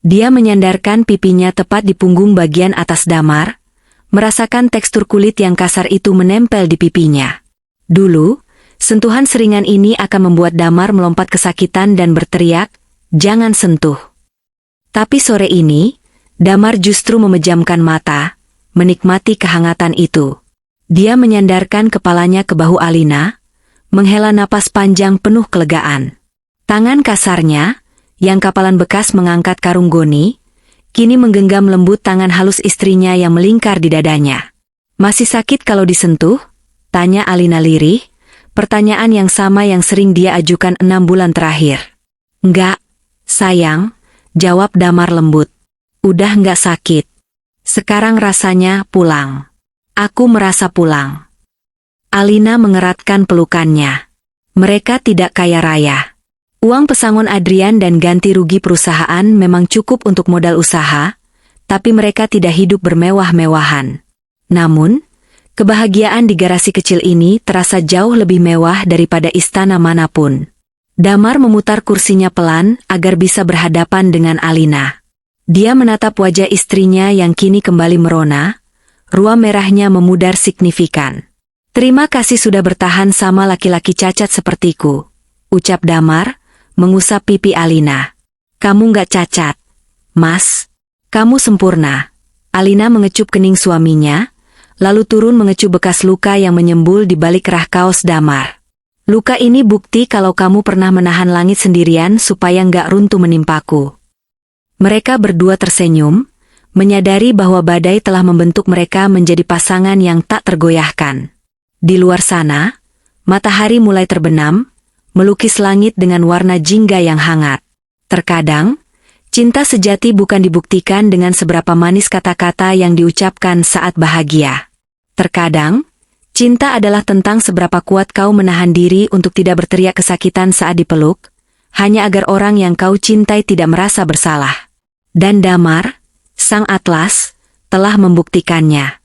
Dia menyandarkan pipinya tepat di punggung bagian atas Damar, merasakan tekstur kulit yang kasar itu menempel di pipinya. Dulu, sentuhan seringan ini akan membuat Damar melompat kesakitan dan berteriak, "Jangan sentuh." Tapi sore ini, Damar justru memejamkan mata, menikmati kehangatan itu. Dia menyandarkan kepalanya ke bahu Alina, menghela napas panjang penuh kelegaan. Tangan kasarnya, yang kapalan bekas mengangkat karung goni, kini menggenggam lembut tangan halus istrinya yang melingkar di dadanya. "Masih sakit kalau disentuh?" tanya Alina lirih, pertanyaan yang sama yang sering dia ajukan 6 bulan terakhir. "Enggak, sayang," jawab Damar lembut. "Udah enggak sakit. Sekarang rasanya pulang. Aku merasa pulang." Alina mengeratkan pelukannya. Mereka tidak kaya raya. Uang pesangon Adrian dan ganti rugi perusahaan memang cukup untuk modal usaha, tapi mereka tidak hidup bermewah-mewahan. Namun, kebahagiaan di garasi kecil ini terasa jauh lebih mewah daripada istana manapun. Damar memutar kursinya pelan agar bisa berhadapan dengan Alina. Dia menatap wajah istrinya yang kini kembali merona, ruam merahnya memudar signifikan. "Terima kasih sudah bertahan sama laki-laki cacat sepertiku," ucap Damar, mengusap pipi Alina. "Kamu nggak cacat, Mas. Kamu sempurna." Alina mengecup kening suaminya, lalu turun mengecup bekas luka yang menyembul di balik rah kaos Damar. Luka ini bukti kalau kamu pernah menahan langit sendirian supaya nggak runtuh menimpaku. Mereka berdua tersenyum, menyadari bahwa badai telah membentuk mereka menjadi pasangan yang tak tergoyahkan. Di luar sana, matahari mulai terbenam, melukis langit dengan warna jingga yang hangat. Terkadang, cinta sejati bukan dibuktikan dengan seberapa manis kata-kata yang diucapkan saat bahagia. Terkadang, cinta adalah tentang seberapa kuat kau menahan diri untuk tidak berteriak kesakitan saat dipeluk, hanya agar orang yang kau cintai tidak merasa bersalah. Dan Damar, sang Atlas, telah membuktikannya.